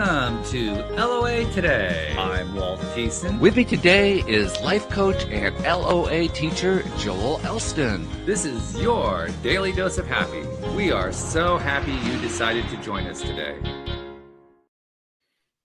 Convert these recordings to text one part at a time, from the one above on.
Welcome to LOA Today. I'm Walt Jason. With me today is life coach and LOA teacher Joel Elston. This is your daily dose of happy. We are so happy you decided to join us today.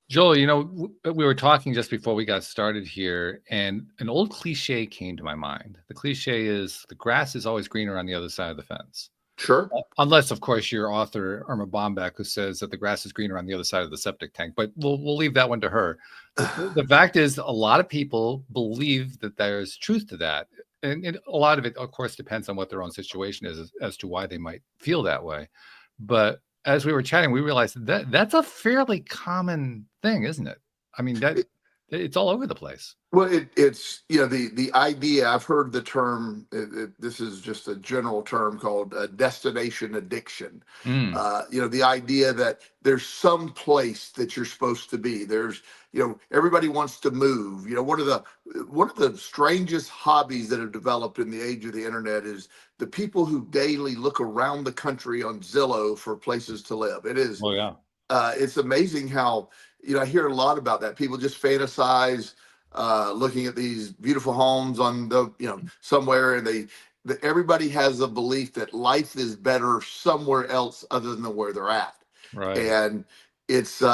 Joel, you know, we were talking just before we got started here, and an old cliche came to my mind. The cliche is the grass is always greener on the other side of the fence. Sure. Unless, of course, your author, Irma Bombeck, who says that the grass is greener on the other side of the septic tank. But we'll leave that one to her. The fact is, a lot of people believe that there's truth to that. And a lot of it, of course, depends on what their own situation is as to why they might feel that way. But as we were chatting, we realized that that's a fairly common thing, isn't it? I mean, it's all over the place. Well, it's, you know, the idea, I've heard the term, this is just a general term called destination addiction. You know, the idea that there's some place that you're supposed to be. There's, you know, everybody wants to move. You know, one of the strangest hobbies that have developed in the age of the internet is the people who daily look around the country on Zillow for places to live. It is, Oh, yeah. It's amazing how, you know, I hear a lot about that. People just fantasize looking at these beautiful homes on the, you know, somewhere, and everybody has a belief that life is better somewhere else other than where they're at. Right. And it's, you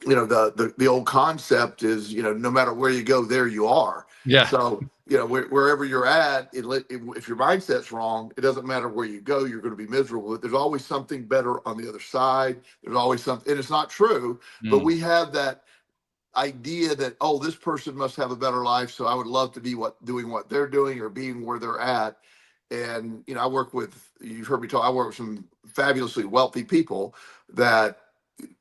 know, the old concept is, you know, no matter where you go, there you are. Yeah. So, you know, wherever you're at, if your mindset's wrong, it doesn't matter where you go, you're going to be miserable. There's always something better on the other side. There's always something, and it's not true, but we have that idea that, oh, this person must have a better life, so I would love to be doing what they're doing or being where they're at. And, you know, you've heard me talk, I work with some fabulously wealthy people that,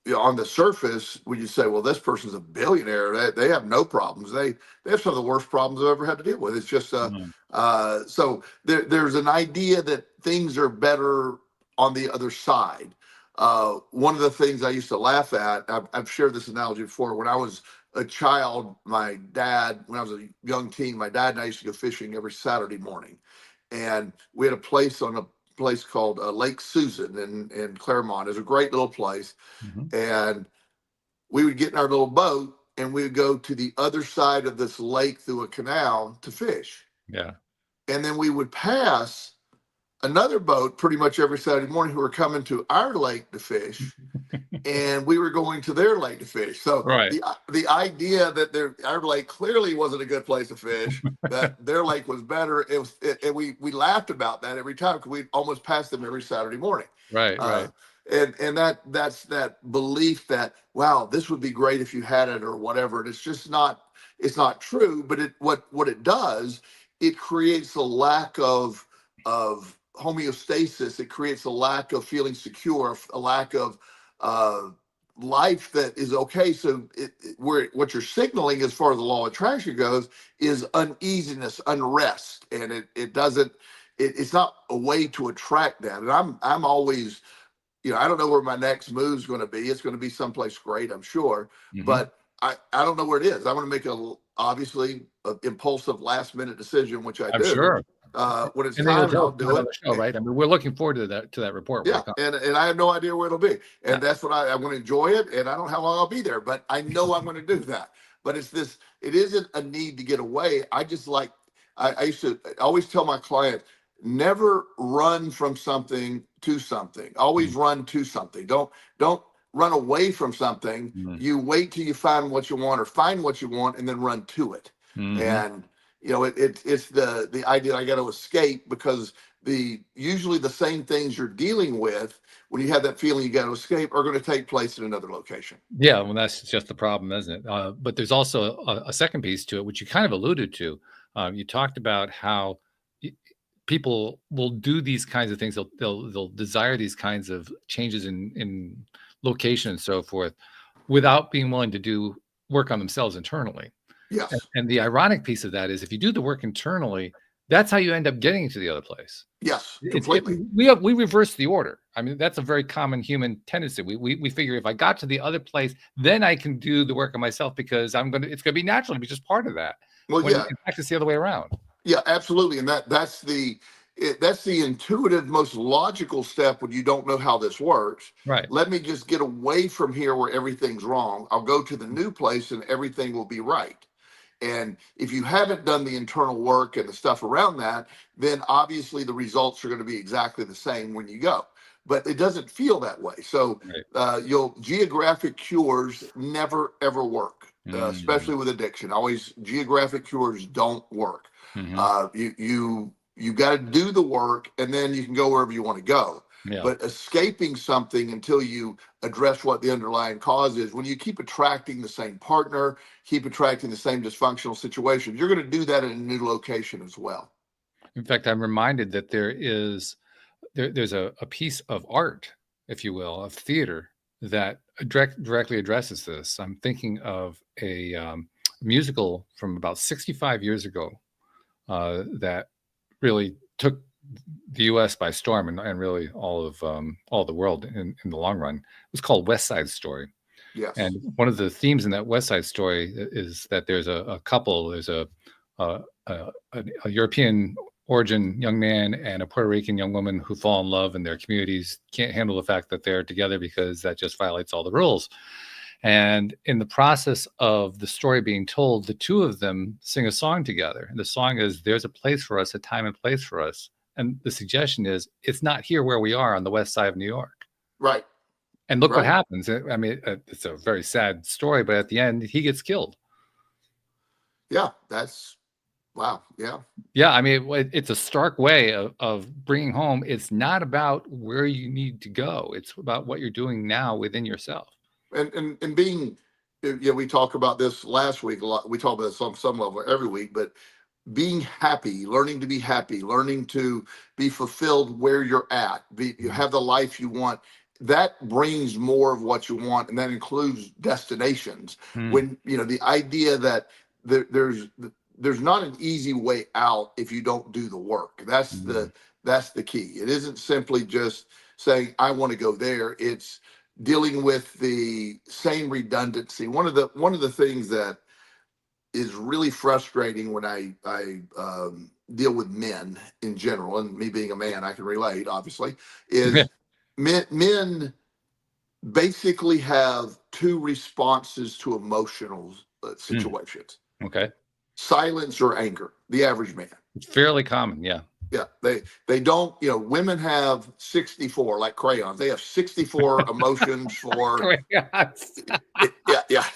you know, on the surface, when you say, well, this person's a billionaire, they have no problems. They have some of the worst problems I've ever had to deal with. It's just, so there's an idea that things are better on the other side. One of the things I used to laugh at, I've shared this analogy before. When I was a child, when I was a young teen, my dad and I used to go fishing every Saturday morning. And we had a place called Lake Susan in Claremont. It's a great little place. And we would get in our little boat and we would go to the other side of this lake through a canal to fish. Yeah. And then we would pass another boat pretty much every Saturday morning who were coming to our lake to fish, and we were going to their lake to fish. So Right. the idea that our lake clearly wasn't a good place to fish, that their lake was better, and we laughed about that every time because we almost passed them every Saturday morning. Right. Right. And that's that belief that, wow, this would be great if you had it or whatever. And it's just not true. But what it does, it creates a lack of homeostasis. It creates a lack of feeling secure, a lack of life that is okay. So what you're signaling as far as the law of attraction goes is uneasiness, unrest, and it's not a way to attract that. And I'm always, you know, I don't know where my next move's going to be. It's going to be someplace great, I'm sure, but I don't know where it is. I want to make obviously an impulsive last minute decision, which I'm do. Sure. When it's And time, I'll do it. Show, right? I mean, we're looking forward to that report. Yeah, and I have no idea where it'll be, and that's what I'm going to enjoy it, and I don't know how long I'll be there, but I know I'm going to do that. But it isn't a need to get away. I just like, I used to always tell my client, never run from something to something. Always run to something. Don't run away from something. You wait till you find what you want or find what you want, and then run to it. And you know, it's the idea I got to escape, because usually the same things you're dealing with when you have that feeling you got to escape are going to take place in another location. Yeah, well, that's just the problem, isn't it? But there's also a second piece to it, which you kind of alluded to. You talked about how people will do these kinds of things. They'll desire these kinds of changes in location and so forth without being willing to do work on themselves internally. Yes. And the ironic piece of that is, if you do the work internally, that's how you end up getting to the other place. Yes, completely. We reverse the order. I mean, that's a very common human tendency. We figure if I got to the other place, then I can do the work on myself, because it's gonna be naturally be just part of that. Well, In fact, it's the other way around. Yeah, absolutely. And that's that's the intuitive, most logical step when you don't know how this works. Right. Let me just get away from here where everything's wrong. I'll go to the new place and everything will be right. And if you haven't done the internal work and the stuff around that, then obviously the results are going to be exactly the same when you go. But it doesn't feel that way. So geographic cures never ever work, especially with addiction. Always geographic cures don't work. You got to do the work, and then you can go wherever you want to go. Yeah. But escaping something until you address what the underlying cause is, when you keep attracting the same partner, keep attracting the same dysfunctional situation, you're going to do that in a new location as well. In fact, I'm reminded that there's a piece of art, if you will, of theater that directly addresses this. I'm thinking of a musical from about 65 years ago that really took the U.S. by storm, and really all the world in the long run. It was called West Side Story. Yes. And one of the themes in that West Side Story is that there's a couple. There's a European origin young man and a Puerto Rican young woman who fall in love, and their communities can't handle the fact that they're together because that just violates all the rules. And in the process of the story being told, the two of them sing a song together. And the song is, "There's a place for us, a time and place for us." And the suggestion is, it's not here where we are on the west side of New York. Right. And look what happens. I mean, it's a very sad story, but at the end, he gets killed. Yeah, that's, wow. Yeah. Yeah, I mean, it's a stark way of bringing home. It's not about where you need to go. It's about what you're doing now within yourself. And being, we talked about this last week a lot. We talk about this on some level every week, but being happy, learning to be happy, learning to be fulfilled where you're at, you have the life you want. That brings more of what you want, and that includes destinations. When the idea that there's not an easy way out if you don't do the work. That's the key. It isn't simply just saying I want to go there. It's dealing with the same redundancy. One of the things that is really frustrating when I deal with men in general, and me being a man, I can relate, obviously, is men basically have two responses to emotional situations. Okay. Silence or anger, the average man. It's fairly common, yeah. Yeah, they don't, women have 64, like crayons. They have 64 emotions for crayons. Yeah.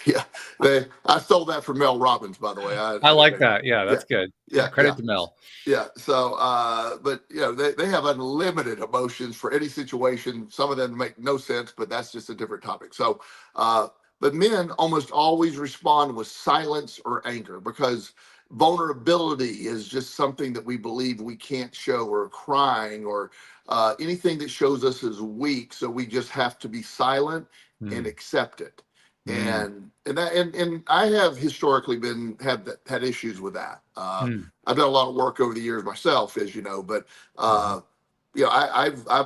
I stole that from Mel Robbins, by the way. I like that. Yeah, that's good. Yeah, credit to Mel. Yeah. So, but they have unlimited emotions for any situation. Some of them make no sense, but that's just a different topic. So, but men almost always respond with silence or anger, because vulnerability is just something that we believe we can't show, or crying, or anything that shows us as weak. So we just have to be silent and accept it. And I have historically had issues with that. I've done a lot of work over the years myself, as you know, but I've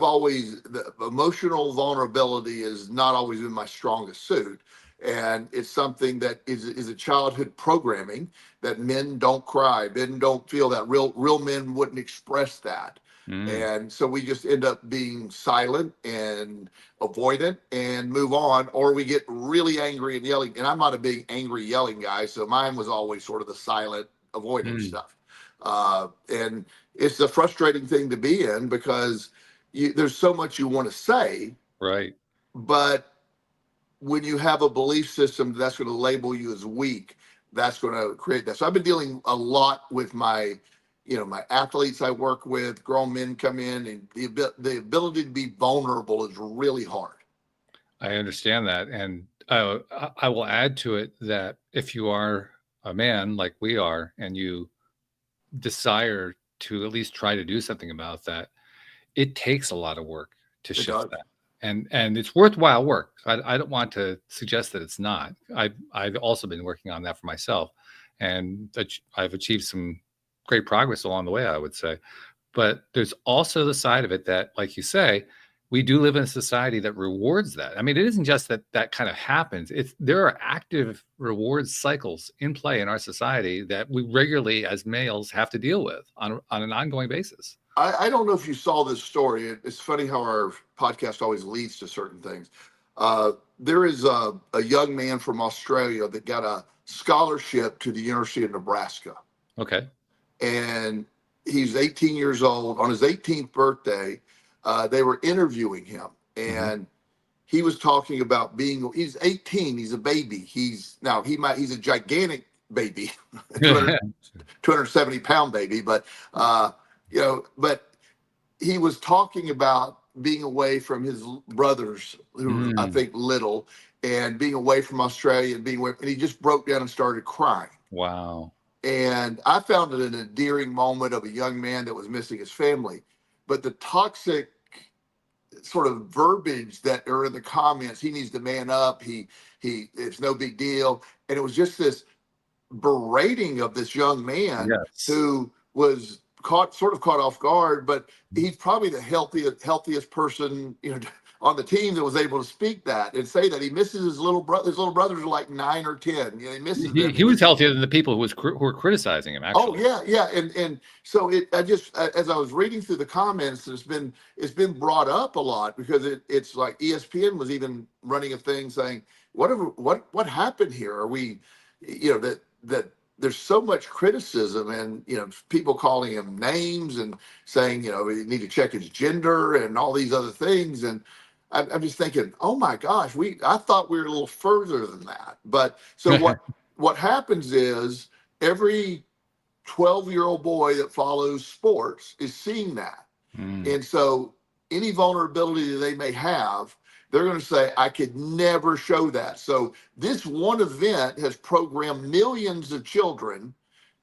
always, the emotional vulnerability is not always been my strongest suit. And it's something that is a childhood programming, that men don't cry, men don't feel that. Real men wouldn't express that. And so we just end up being silent and avoidant and move on, or we get really angry and yelling. And I'm not a big angry yelling guy, so mine was always sort of the silent avoidant stuff. And it's a frustrating thing to be in, because there's so much you want to say, right? But when you have a belief system that's going to label you as weak, that's going to create that. So I've been dealing a lot with my athletes I work with. Grown men come in, and the ability to be vulnerable is really hard. I understand that. And I will add to it that if you are a man like we are, and you desire to at least try to do something about that, it takes a lot of work to shift that. And it's worthwhile work. I don't want to suggest that it's not. I've also been working on that for myself, and I've achieved some great progress along the way, I would say. But there's also the side of it that, like you say, we do live in a society that rewards that. I mean, it isn't just that kind of happens. There are active reward cycles in play in our society that we regularly, as males, have to deal with on an ongoing basis. I don't know if you saw this story. It's funny how our podcast always leads to certain things. There is a young man from Australia that got a scholarship to the University of Nebraska. Okay. And he's 18 years old. On his 18th birthday, they were interviewing him. And he was talking about he's 18, he's a baby. He's a gigantic baby, 270-pound baby. But, but he was talking about being away from his brothers, who I think little, and being away from Australia and and he just broke down and started crying. Wow. And I found it an endearing moment of a young man that was missing his family. But the toxic sort of verbiage that are in the comments, he needs to man up, it's no big deal. And it was just this berating of this young man who was caught off guard, but he's probably the healthiest person, on the team that was able to speak that and say that he misses his little brother. His little brothers are like 9 or 10. He misses them. He was healthier than the people who were criticizing him. Actually. Oh yeah. And so as I was reading through the comments, it's been brought up a lot, because it's like ESPN was even running a thing saying, what happened here? Are we, that there's so much criticism, and people calling him names and saying, we need to check his gender and all these other things. And I'm just thinking, oh my gosh, I thought we were a little further than that. But so what happens is every 12-year-old boy that follows sports is seeing that. And so any vulnerability that they may have, they're going to say, I could never show that. So this one event has programmed millions of children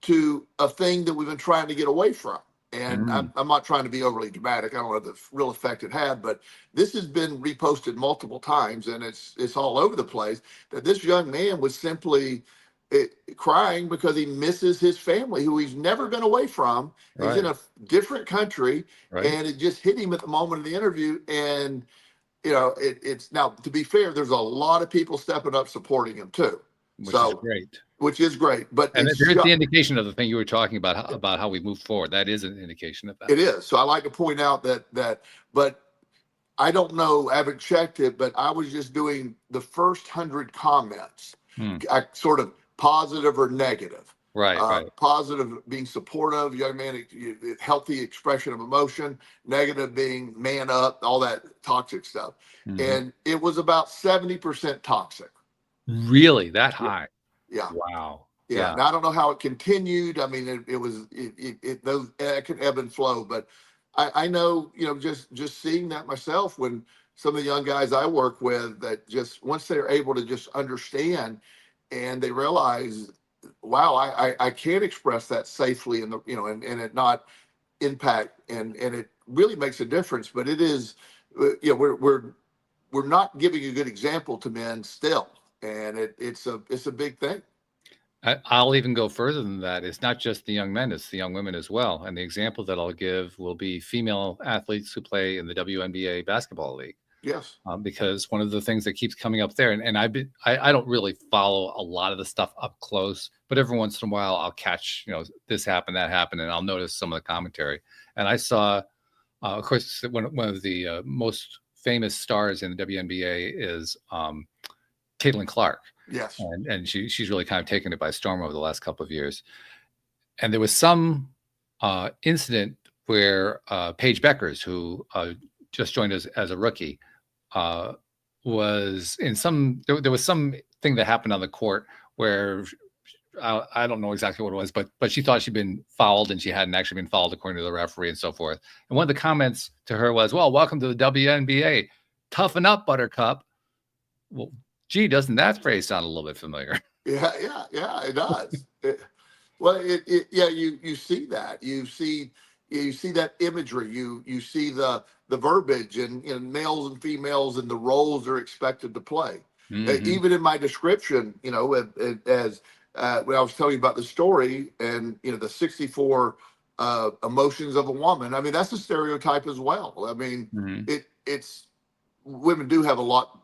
to a thing that we've been trying to get away from. And I'm not trying to be overly dramatic. I don't know the real effect it had, but this has been reposted multiple times, and it's all over the place, that this young man was simply crying because he misses his family, who he's never been away from. He's in a different country, and it just hit him at the moment of the interview. And it's now, to be fair, there's a lot of people stepping up supporting him too. Which is great. But there's the indication of the thing you were talking about how we move forward. That is an indication of that. It is. So I like to point out that, but I don't know, I haven't checked it, but I was just doing the first 100 comments. I sort of positive or negative. Right. Positive being supportive, young man, healthy expression of emotion. Negative being man up, all that toxic stuff. And it was about 70% toxic. Really? That high? Yeah. Wow. Yeah. Now, I don't know how it continued. I mean, it could ebb and flow, but I know, just seeing that myself, when some of the young guys I work with, that just once they're able to just understand and they realize, wow, I can't express that safely and it not impact, and it really makes a difference. But it is, we're not giving a good example to men still, and it's a big thing. I'll even go further than that. It's not just the young men, it's the young women as well. And the example that I'll give will be female athletes who play in the WNBA basketball league. Yes. Because one of the things that keeps coming up there, and I don't really follow a lot of the stuff up close, but every once in a while I'll catch, this happened, that happened, and I'll notice some of the commentary. And I saw, of course, one of the most famous stars in the WNBA is Caitlin Clark. Yes. And she's really kind of taken it by storm over the last couple of years. And there was some incident where Paige Beckers, who just joined us as a rookie, was in there was some thing that happened on the court where I don't know exactly what it was, but she thought she'd been fouled, and she hadn't actually been fouled according to the referee and so forth. And one of the comments to her was, well, welcome to the WNBA. Toughen up, Buttercup. Well, gee, doesn't that phrase sound a little bit familiar? Yeah, it does. You see that. You see that imagery. You see the verbiage and males and females and the roles they're expected to play. Even in my description, as when I was telling you about the story and the 64 emotions of a woman. I mean, that's a stereotype as well. I mean, it's women do have a lot,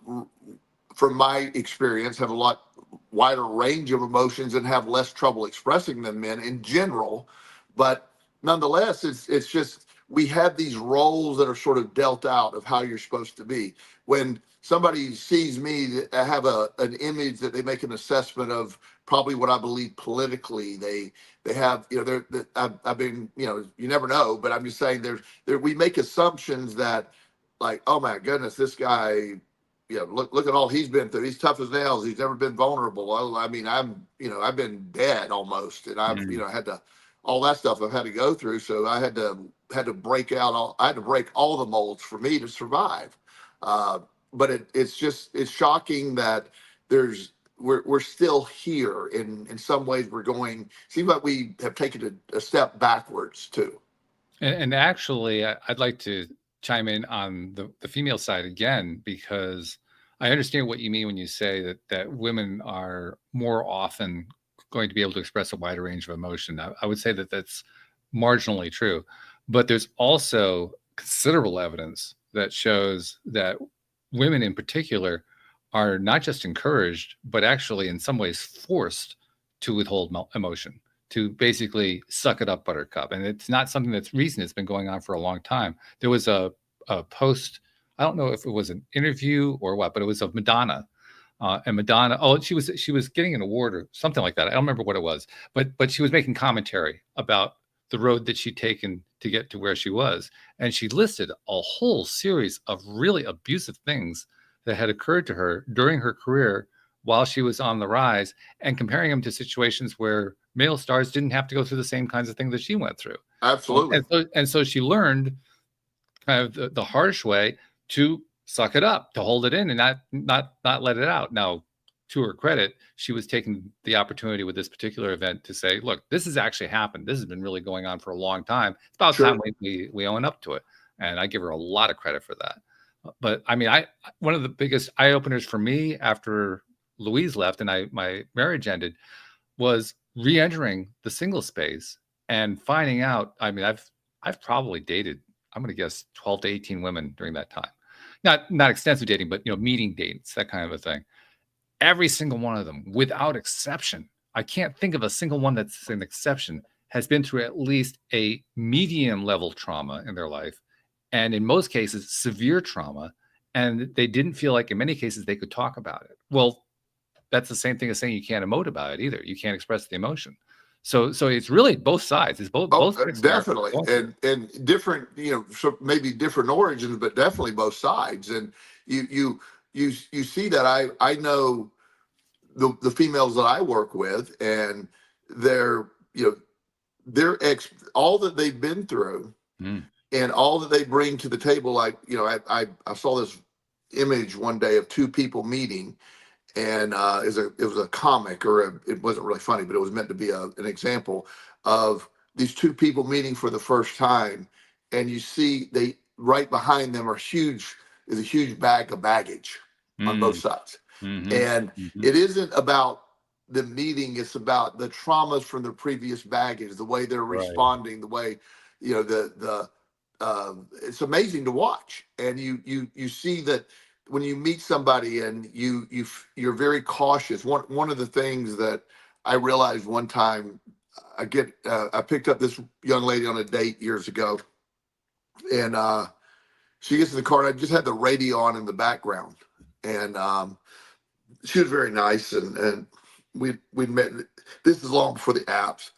from my experience, have a lot wider range of emotions and have less trouble expressing than men in general. But nonetheless, it's just we have these roles that are sort of dealt out of how you're supposed to be. When somebody sees me, I have an image that they make an assessment of probably what I believe politically. They have, you know, I've been, you know, you never know, but I'm just saying we make assumptions that, like, oh my goodness, this guy, you know, look at all he's been through. He's tough as nails. He's never been vulnerable. Well, I mean, I've been dead almost, and I've, you know, had to, all that stuff I've had to go through. So I had to break all the molds for me to survive. But it's shocking that we're still here. In some ways seems like we have taken a step backwards too. And actually, I'd like to chime in on the female side again, because I understand what you mean when you say that women are more often going to be able to express a wider range of emotion. I would say that that's marginally true, but there's also considerable evidence that shows that women in particular are not just encouraged, but actually in some ways forced to withhold emotion, to basically suck it up, buttercup. And it's not something that's recent. It's been going on for a long time. There was a post, I don't know if it was an interview or what, but it was of Madonna. And Madonna, she was getting an award or something like that. I don't remember what it was, but she was making commentary about the road that she'd taken to get to where she was. And she listed a whole series of really abusive things that had occurred to her during her career while she was on the rise, and comparing them to situations where male stars didn't have to go through the same kinds of things that she went through. Absolutely. And so she learned kind of the harsh way to suck it up, to hold it in and not let it out. Now, to her credit, she was taking the opportunity with this particular event to say, look, this has actually happened. This has been really going on for a long time. It's about time we own up to it. And I give her a lot of credit for that. But I mean, one of the biggest eye openers for me after Louise left and my marriage ended was re-entering the single space and finding out. I mean, I've probably dated, I'm going to guess 12 to 18 women during that time. Not extensive dating, but, you know, meeting dates, that kind of a thing. Every single one of them, without exception, I can't think of a single one that's an exception, has been through at least a medium level trauma in their life. And in most cases, severe trauma. And they didn't feel like in many cases they could talk about it. Well, that's the same thing as saying you can't emote about it either. You can't express the emotion. So it's really both sides. It's both definitely, and different, you know, so maybe different origins, but definitely both sides. And you see that I know the females that I work with, and they're, you know, all that they've been through and all that they bring to the table. Like, you know, I saw this image one day of two people meeting. And it was a comic, or it wasn't really funny, but it was meant to be an example of these two people meeting for the first time. And you see right behind them is a huge bag of baggage on both sides. And it isn't about the meeting. It's about the traumas from the previous baggage, the way they're responding, the way, you know, it's amazing to watch. And you see that when you meet somebody and you're very cautious. One of the things that I realized one time, I picked up this young lady on a date years ago, and she gets in the car, and I just had the radio on in the background, and she was very nice, and we'd met. This is long before the apps.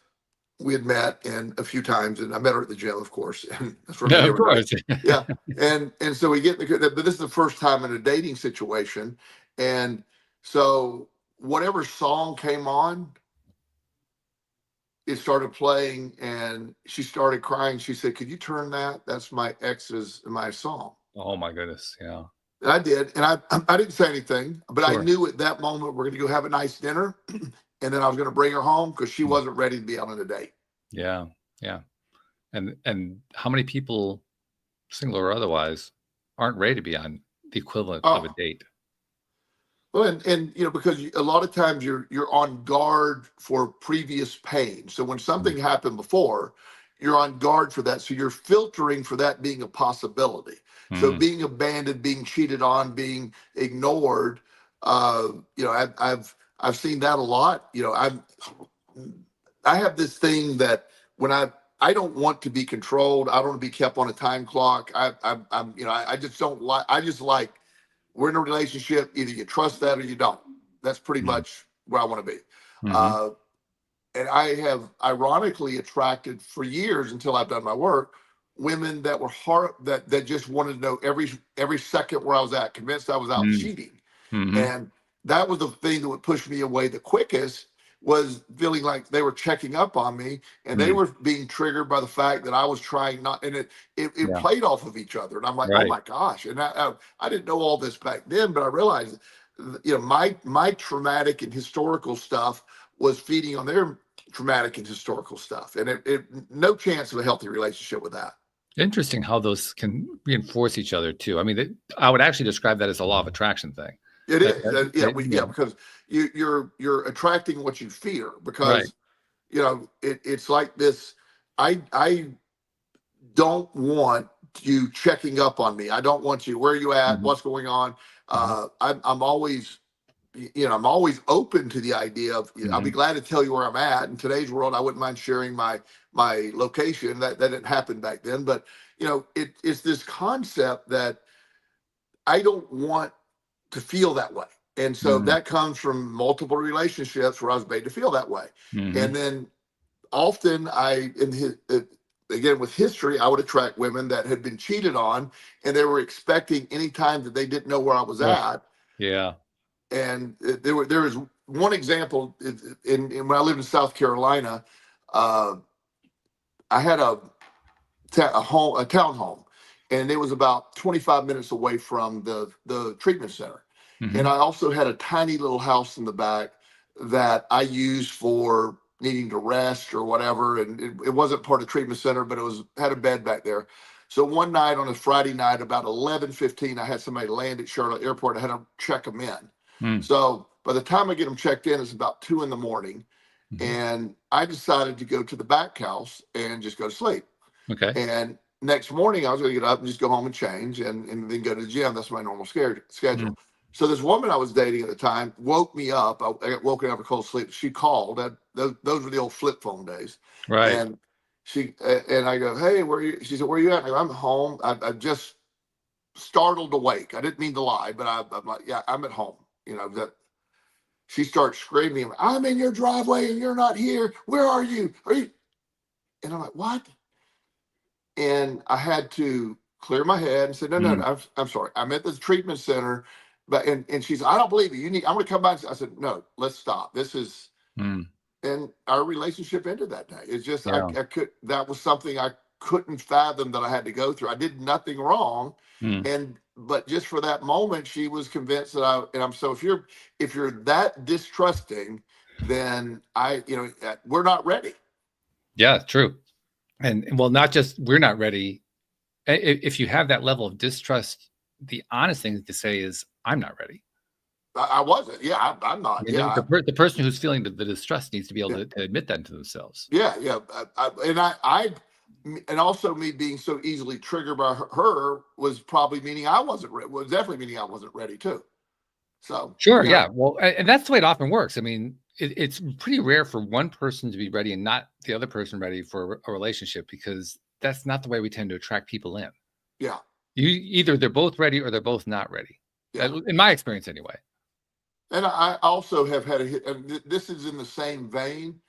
We had met a few times, and I met her at the gym, of course. And that's where of course. Yeah. And so we get but this is the first time in a dating situation. And so whatever song came on, it started playing, and she started crying. She said, "Could you turn that? That's my my song." Oh my goodness. Yeah. And I did. And I didn't say anything, but I knew at that moment we're going to go have a nice dinner. And then I was going to bring her home because she wasn't ready to be out on a date. Yeah. Yeah. And how many people, single or otherwise, aren't ready to be on the equivalent of a date? Well, and you know, because a lot of times you're on guard for previous pain. So when something happened before, you're on guard for that. So you're filtering for that being a possibility. So being abandoned, being cheated on, being ignored, you know, I've seen that a lot. You know, I have this thing that when I I don't want to be controlled. I don't want to be kept on a time clock. I'm you know, I just don't like. I just like, we're in a relationship. Either you trust that or you don't. That's pretty much where I want to be. Mhm. And I have ironically attracted for years, until I've done my work, women that were that just wanted to know every second where I was at, convinced I was out Mm. cheating. Mhm. And that was the thing that would push me away the quickest, was feeling like they were checking up on me, and they Mm. were being triggered by the fact that I was trying not, and it Yeah. played off of each other. And I'm like, oh Right. my gosh. And I didn't know all this back then, but I realized, you know, my traumatic and historical stuff was feeding on their traumatic and historical stuff. And it no chance of a healthy relationship with that. Interesting how those can reinforce each other too. I mean, I would actually describe that as a law of attraction thing. It That, is. that, Yeah, because you're attracting what you fear, right. because you know it's like this. I don't want you checking up on me. I don't want you, where are you at, Mhm. what's going on. Mhm. I'm always, you know, I'm always open to the idea of, I'll be Mhm. glad to tell you where I'm at. In today's world, I wouldn't mind sharing my location. That didn't happen back then, but you know, it's this concept that I don't want to feel that way. And so Mhm. that comes from multiple relationships where I was made to feel that way. Mhm. And then often again, with history, I would attract women that had been cheated on, and they were expecting any time that they didn't know where I was Ugh, at. yeah. And there was one example when I lived in South Carolina. uh, I had a townhome, and it was about 25 minutes away from the treatment center. And Mhm. I also had a tiny little house in the back that I used for needing to rest or whatever. And it wasn't part of the treatment center, but it was had a bed back there. So one night, on a Friday night, about 11:15, I had somebody land at Charlotte Airport. I had to check them in. Mm. So by the time I get them checked in, it's about 2 in the morning. Mhm. And I decided to go to the back house and just go to sleep. Okay. And next morning, I was going to get up and just go home and change, and then go to the gym. That's my normal Mm. schedule. So this woman I was dating at the time woke me up. I got woken up for cold sleep. She called. Those were the old flip phone days. Right. And and I go, hey, where are you? She said, where are you at? I go, I'm home. I just startled awake. I didn't mean to lie, but I'm like, yeah, I'm at home. You know that. She starts screaming, I'm in your driveway and you're not here. Where are you? Are you? And I'm like, what? And I had to clear my head and said, no, no, Mm. no, I'm sorry. I'm at the treatment center. But and she said, I don't believe you. I'm gonna come back. I said, no, let's stop. This is, Mm. and our relationship ended that day. It's just Yeah. I could, that was something I couldn't fathom that I had to go through. I did nothing wrong. Mm. And but just for that moment, she was convinced that and I'm, so if you're that distrusting, then we're not ready. Yeah, true. And well, not just we're not ready. If you have that level of distrust, the honest thing to say is, I'm not ready. I wasn't. Yeah, I'm I not. mean, Yeah. the person who's feeling the distrust needs to be able Yeah. to admit that to themselves. Yeah, yeah. And also me being so easily triggered by her was probably meaning I wasn't ready. Was definitely meaning I wasn't ready too. So, Sure. you know, Yeah. Well, and that's the way it often works. I mean, it's pretty rare for one person to be ready and not the other person ready for a relationship, because that's not the way we tend to attract people in. yeah, Either they're both ready or they're both not ready. yeah. In my experience, anyway. And I also have had and this is in the same vein.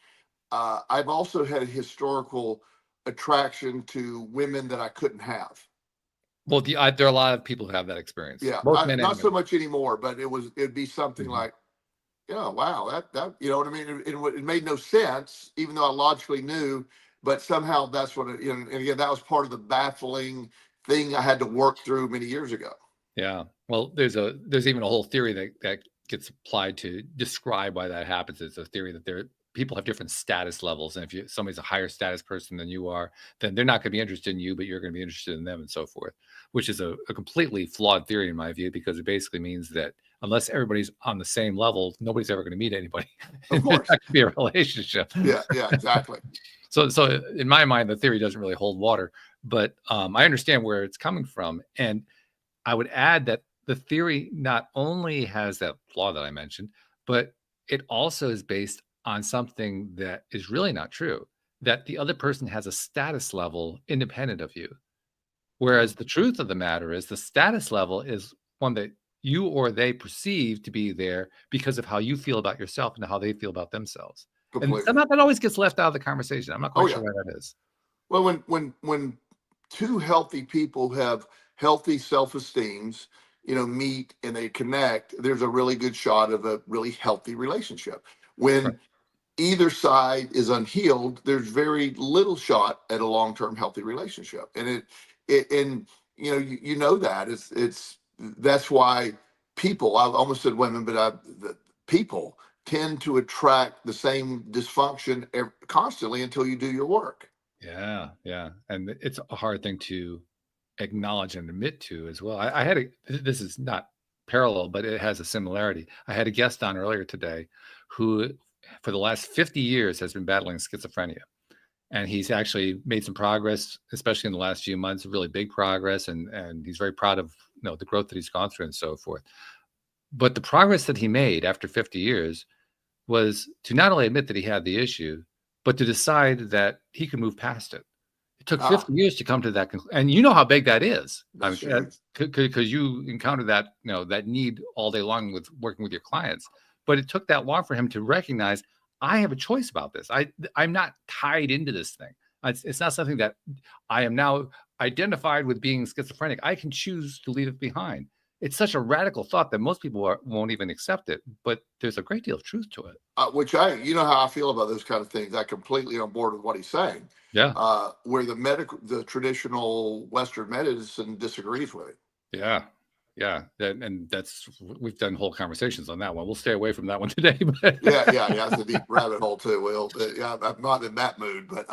I've also had a historical attraction to women that I couldn't have. Well, there are a lot of people who have that experience, Yeah, both men and not so women. much anymore, but it'd be something Mhm. like, wow, that you know what I mean. It made no sense, even though I logically knew. But somehow that's what and again, that was part of the baffling thing I had to work through many years ago. Yeah. Well, there's even a whole theory that gets applied to describe why that happens. It's a theory that people have different status levels, and if somebody's a higher status person than you are, then they're not going to be interested in you, but you're going to be interested in them, and so forth. Which is a completely flawed theory in my view, because it basically means that unless everybody's on the same level, nobody's ever going to meet anybody. Of And there's course. not going to be a relationship. Yeah, yeah, exactly. So in my mind, the theory doesn't really hold water, but I understand where it's coming from, and I would add that the theory not only has that flaw that I mentioned, but it also is based on something that is really not true. that the other person has a status level independent of you. Whereas the truth of the matter is the status level is one that you or they perceive to be there because of how you feel about yourself and how they feel about themselves. And Completely. somehow that always gets left out of the conversation. I'm not Oh quite yeah. sure why that is. Well, when two healthy people have healthy self-esteems, meet and they connect, there's a really good shot of a really healthy relationship. Right. When either side is unhealed, there's very little shot at a long-term healthy relationship. And you know that it's that's why people, I almost said women, but the people tend to attract the same dysfunction constantly until you do your work. Yeah, yeah. And it's a hard thing to acknowledge and admit to as well. I had this is not parallel, but it has a similarity. I had a guest on earlier today who, for the last 50 years, has been battling schizophrenia. And he's actually made some progress, especially in the last few months, really big progress. And he's very proud of the growth that he's gone through and so forth. But the progress that he made after 50 years was to not only admit that he had the issue, but to decide that he could move past it. It took 50 years to come to that conclusion. And you know how big that is. Because you encounter that, that need all day long with working with your clients. But it took that long for him to recognize, I have a choice about this. I'm not tied into this thing. It's not something that I am now identified with being schizophrenic. I can choose to leave it behind. It's such a radical thought that most people won't even accept it, but there's a great deal of truth to it. Which you know how I feel about those kind of things. I completely on board with what he's saying. Yeah. Where the traditional Western medicine disagrees with it. Yeah. Yeah. And we've done whole conversations on that one. We'll stay away from that one today. But yeah. It's a deep rabbit hole too. Well, yeah, I'm not in that mood, but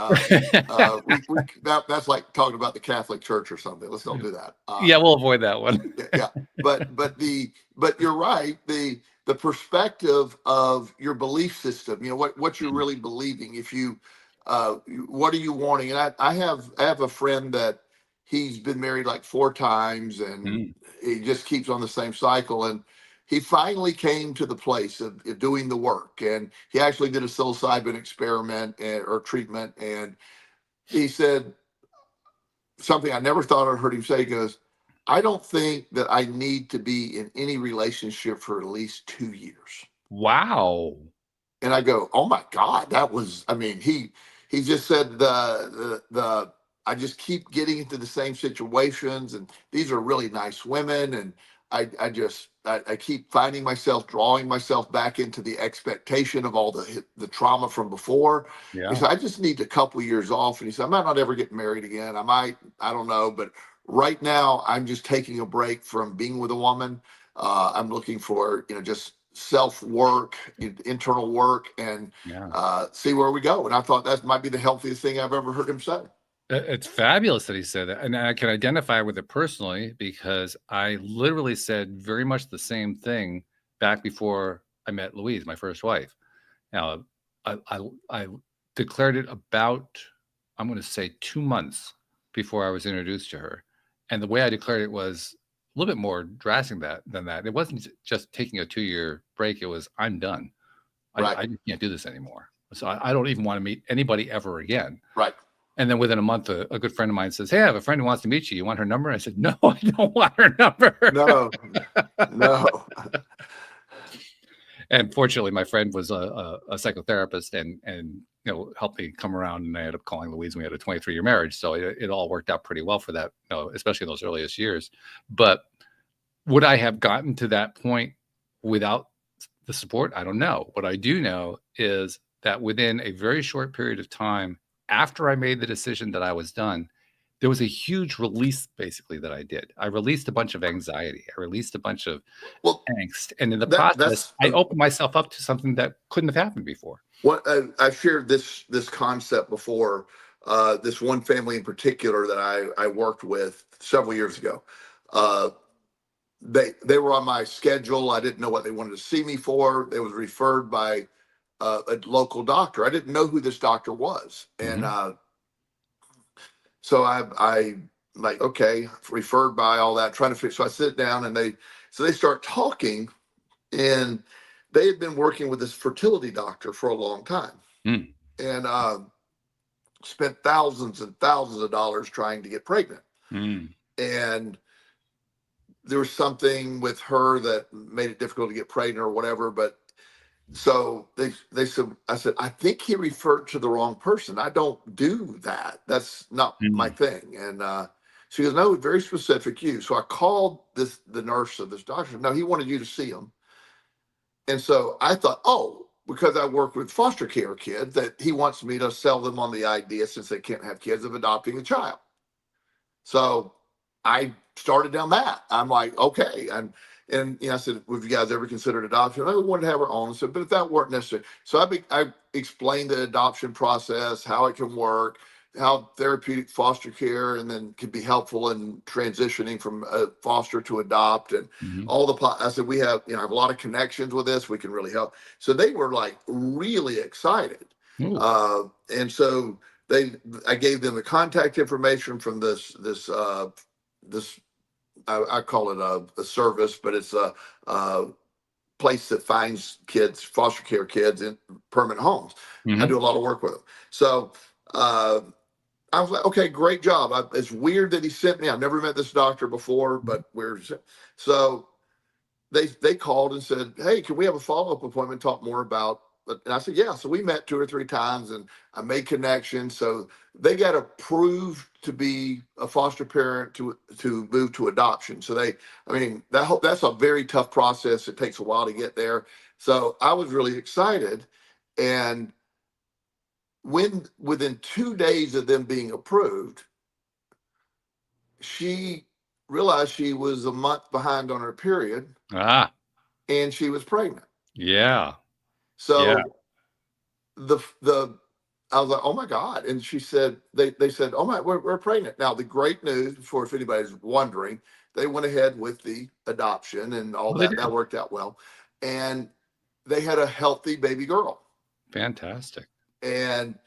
that's like talking about the Catholic Church or something. Let's don't do that. Yeah, we'll avoid that one. Yeah. But you're right. The perspective of your belief system, what you're really believing. If you, what are you wanting? And I have a friend that he's been married like 4 times and he just keeps on the same cycle. And he finally came to the place of doing the work. And he actually did a psilocybin experiment or treatment. And he said something I never thought I'd heard him say. He goes, I don't think that I need to be in any relationship for at least 2 years. Wow. And I go, oh my God, that was, he just said I just keep getting into the same situations and these are really nice women. And I keep finding myself drawing myself back into the expectation of all the trauma from before. Yeah. He said, I just need a couple years off. And he said, I might not ever get married again. I don't know, but right now, I'm just taking a break from being with a woman. I'm looking for, just self-work, internal work, and see where we go. And I thought that might be the healthiest thing I've ever heard him say. It's fabulous that he said that. And I can identify with it personally because I literally said very much the same thing back before I met Louise, my first wife. Now, I declared it about, I'm going to say 2 months before I was introduced to her. And the way I declared it was a little bit more drastic than that. It wasn't just taking a 2-year break. It was, I'm done. Right. I just can't do this anymore. So I don't even want to meet anybody ever again. Right. And then within a month, a good friend of mine says, hey, I have a friend who wants to meet you. You want her number? I said, no, I don't want her number. No. And fortunately, my friend was a psychotherapist and helped me come around. And I ended up calling Louise. And we had a 23-year marriage. So it all worked out pretty well for that, especially in those earliest years. But would I have gotten to that point without the support? I don't know. What I do know is that within a very short period of time, after I made the decision that I was done, there was a huge release basically that I did. I released a bunch of anxiety. I released a bunch of angst. And in the process, I opened myself up to something that couldn't have happened before. What I've shared this concept before, this one family in particular that I worked with several years ago. They were on my schedule. I didn't know what they wanted to see me for. They was referred by a local doctor. I didn't know who this doctor was. And so I like, okay, referred by all that, trying to fix. So I sit down and they start talking, and they had been working with this fertility doctor for a long time. And spent thousands and thousands of dollars trying to get pregnant. And there was something with her that made it difficult to get pregnant or whatever. But so they said, I said, I think he referred to the wrong person. I don't do that. That's not my thing. And she goes, no, very specific you. So I called the nurse of this doctor. No, he wanted you to see him. And so I thought, oh, because I work with foster care kids, that he wants me to sell them on the idea, since they can't have kids, of adopting a child. So I started down that. I'm like, okay. And I said, have you guys ever considered adoption? I wanted to have our own. I said, but if that weren't necessary. So I explained the adoption process, how it can work, how therapeutic foster care and then can be helpful in transitioning from foster to adopt, and I said, we have, I have a lot of connections with this. We can really help. So they were like really excited. And so I gave them the contact information from this I call it a service, but it's a place that finds kids, foster care kids, in permanent homes. I do a lot of work with them. So I was like, okay, great job. It's weird that he sent me. I've never met this doctor before, but we're so they called and said, hey, can we have a follow-up appointment, talk more about. And I said, yeah. So we met 2 or 3 times, and I made connections. So they got approved to be a foster parent to move to adoption. So that's a very tough process. It takes a while to get there. So I was really excited. And within 2 days of them being approved, she realized she was a month behind on her period. And she was pregnant. Yeah. So I was like, oh my God. And she said, they said, oh my, we're pregnant. Now, the great news, if anybody's wondering, they went ahead with the adoption and all that. That worked out well. And they had a healthy baby girl. Fantastic. And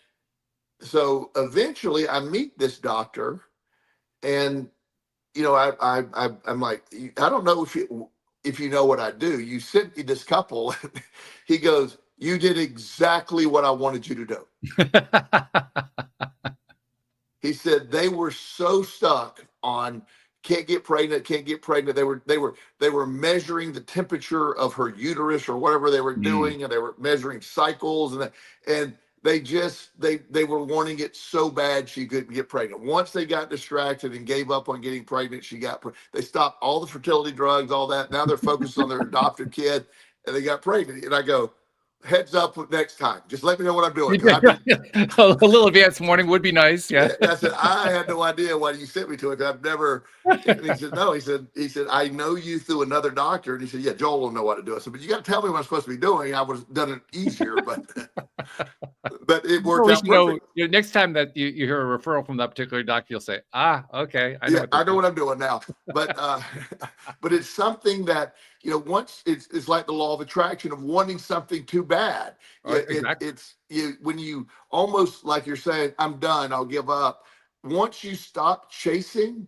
so eventually I meet this doctor, and, I'm like, I don't know if you know what I do. You sent me this couple. He goes, you did exactly what I wanted you to do. He said they were so stuck on can't get pregnant. They were measuring the temperature of her uterus or whatever they were doing, and they were measuring cycles, and they were wanting it so bad she couldn't get pregnant. Once they got distracted and gave up on getting pregnant, they stopped all the fertility drugs, all that. Now they're focused on their adopted kid, and they got pregnant. And I go, heads up next time. Just let me know what I'm doing. A little advance warning would be nice. Yeah. I said, I had no idea why you sent me to it. I've never. And he said, no. He said, I know you through another doctor. And he said, yeah, Joel will know what to do. I said, but you got to tell me what I'm supposed to be doing. I would have done it easier, but it worked out perfect. Next time that you hear a referral from that particular doctor, you'll say, okay. I know what I'm doing now. But but it's something that, once it's like the law of attraction of wanting something too bad. Exactly. When you almost, like you're saying, I'm done, I'll give up. Once you stop chasing,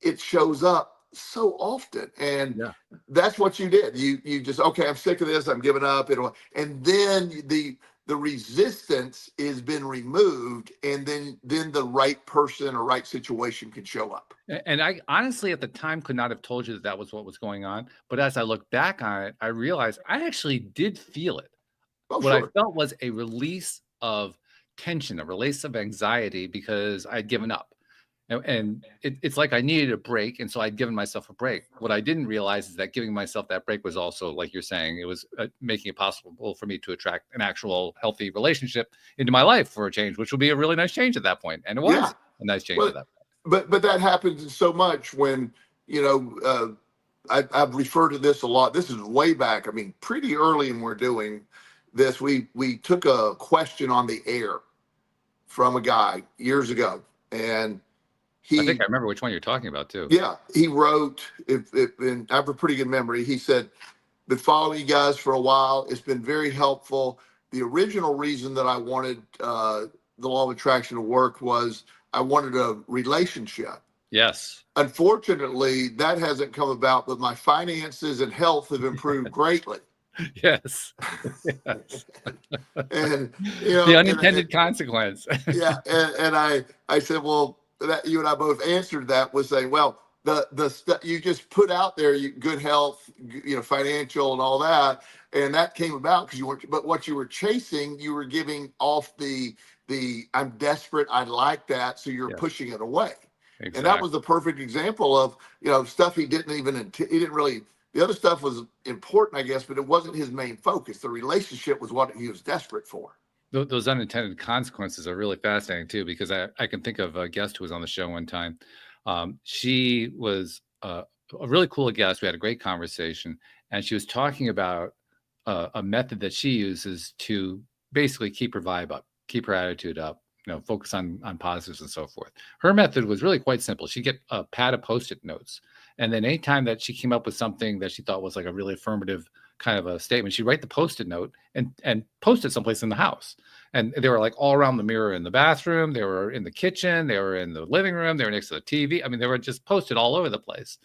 it shows up so often. And that's what you did. You just, okay, I'm sick of this, I'm giving up. And then the resistance has been removed, and then the right person or right situation can show up. And I honestly, at the time, could not have told you that was what was going on. But as I look back on it, I realized I actually did feel it. What I felt was a release of tension, a release of anxiety, because I'd given up. And it's like I needed a break. And so I'd given myself a break. What I didn't realize is that giving myself that break was also, like you're saying, it was making it possible for me to attract an actual healthy relationship into my life for a change, which will be a really nice change at that point. And it was a nice change at that point. But that happens so much when, I've referred to this a lot. This is way back. I mean, pretty early when we're doing this, we took a question on the air from a guy years ago. And I think I remember which one you're talking about too. Yeah, he wrote, and I have a pretty good memory. He said, been following you guys for a while. It's been very helpful. The original reason that I wanted the law of attraction to work was I wanted a relationship. Yes. Unfortunately, that hasn't come about, but my finances and health have improved greatly. Yes. Yes. And The unintended consequence. yeah, and I said, well, that you and I both answered that was saying, well, the stuff you just put out there, good health, financial and all that, and that came about because you weren't. But what you were chasing, you were giving off the I'm desperate, I like that, so you're Yes. pushing it away. Exactly. And that was the perfect example of stuff he didn't even he didn't really. The other stuff was important, I guess, but it wasn't his main focus. The relationship was what he was desperate for. Those unintended consequences are really fascinating too, because I can think of a guest who was on the show one time. She was a really cool guest. We had a great conversation, and she was talking about a method that she uses to basically keep her vibe up, keep her attitude up, focus on positives and so forth. Her method was really quite simple. She'd get a pad of Post-it notes, and then anytime that she came up with something that she thought was like a really affirmative kind of a statement, she'd write the Post-it note and post it someplace in the house. And they were like all around the mirror in the bathroom. They were in the kitchen. They were in the living room. They were next to the TV. I mean, they were just posted all over the place.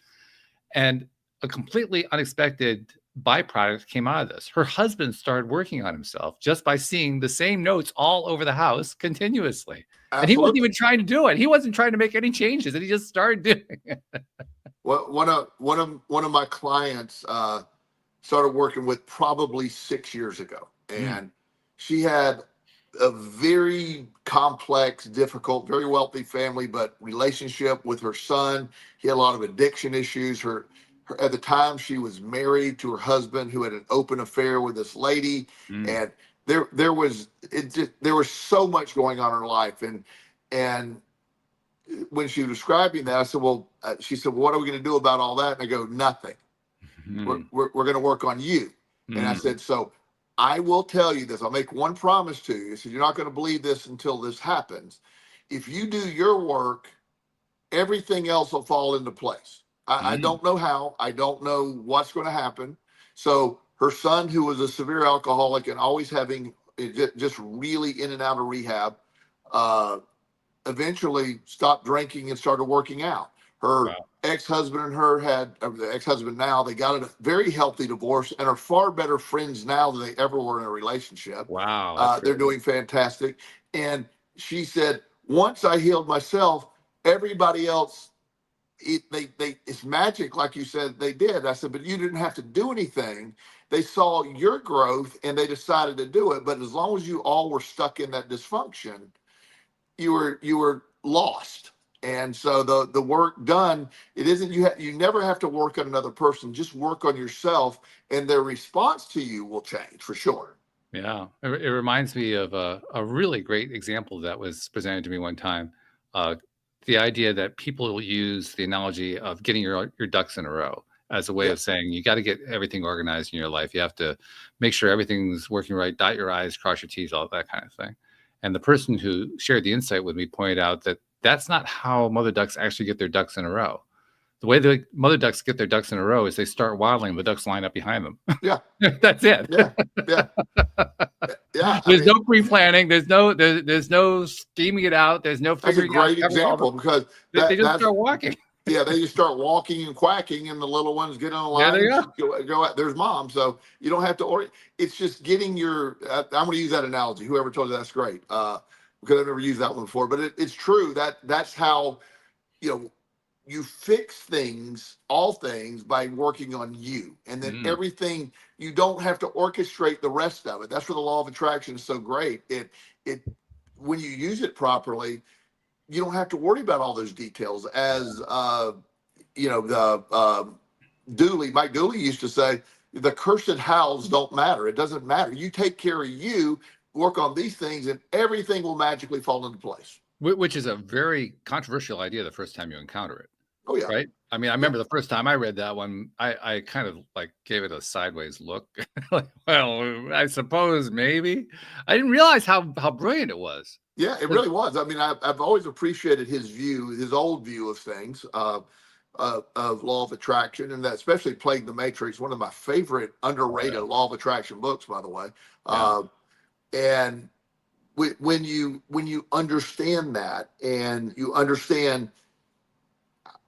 And a completely unexpected byproduct came out of this. Her husband started working on himself just by seeing the same notes all over the house continuously. Absolutely. And he wasn't even trying to do it. He wasn't trying to make any changes, and he just started doing it. Well, one of my clients started working with probably 6 years ago, and she had a very complex, difficult, very wealthy family, but relationship with her son. He had a lot of addiction issues. Her at the time, she was married to her husband, who had an open affair with this lady, and there was so much going on in her life, and when she was describing that, I said, well, she said, well, what are we going to do about all that? And I go, nothing. We're going to work on you. And I said, so I will tell you this. I'll make one promise to you. So you're not going to believe this until this happens. If you do your work, everything else will fall into place. I don't know how. I don't know what's going to happen. So her son, who was a severe alcoholic and always having just really in and out of rehab, eventually stopped drinking and started working out. Her ex-husband and her the ex-husband now, they got a very healthy divorce and are far better friends now than they ever were in a relationship. Wow. They're doing fantastic. And she said, once I healed myself, everybody else, it's magic, like you said, they did. I said, but you didn't have to do anything. They saw your growth and they decided to do it. But as long as you all were stuck in that dysfunction, you were lost. And so the work done, it isn't you never have to work on another person, just work on yourself, and their response to you will change for sure. Yeah, it reminds me of a really great example that was presented to me one time. The idea that people will use the analogy of getting your ducks in a row as a way of saying you got to get everything organized in your life. You have to make sure everything's working right, dot your I's, cross your T's, all that kind of thing. And the person who shared the insight with me pointed out that that's not how mother ducks actually get their ducks in a row. The way the mother ducks get their ducks in a row is they start waddling, the ducks line up behind them. Yeah. That's it. Yeah. There's no pre-planning. There's no scheming it out. There's no figuring out. That's a great example because they just start walking. Yeah, they just start walking and quacking, and the little ones get on the line. There they go out. There's mom, so you don't have to. It's just getting your. I'm going to use that analogy. Whoever told you that's great, because I've never used that one before. But it's true that's how you fix things, all things, by working on you, and then everything. You don't have to orchestrate the rest of it. That's where the law of attraction is so great. It when you use it properly, you don't have to worry about all those details. As Mike Dooley used to say, the cursed hows don't matter. It doesn't matter. You take care of you, work on these things, and everything will magically fall into place. Which is a very controversial idea the first time you encounter it. Oh yeah. Right. I mean, I remember the first time I read that one, I kind of like gave it a sideways look. Like, well, I suppose maybe. I didn't realize how brilliant it was. Yeah, it really was. I mean, I've always appreciated his old view of things, of law of attraction, and that especially Plague the Matrix, one of my favorite underrated law of attraction books, by the way. And when you understand that, and you understand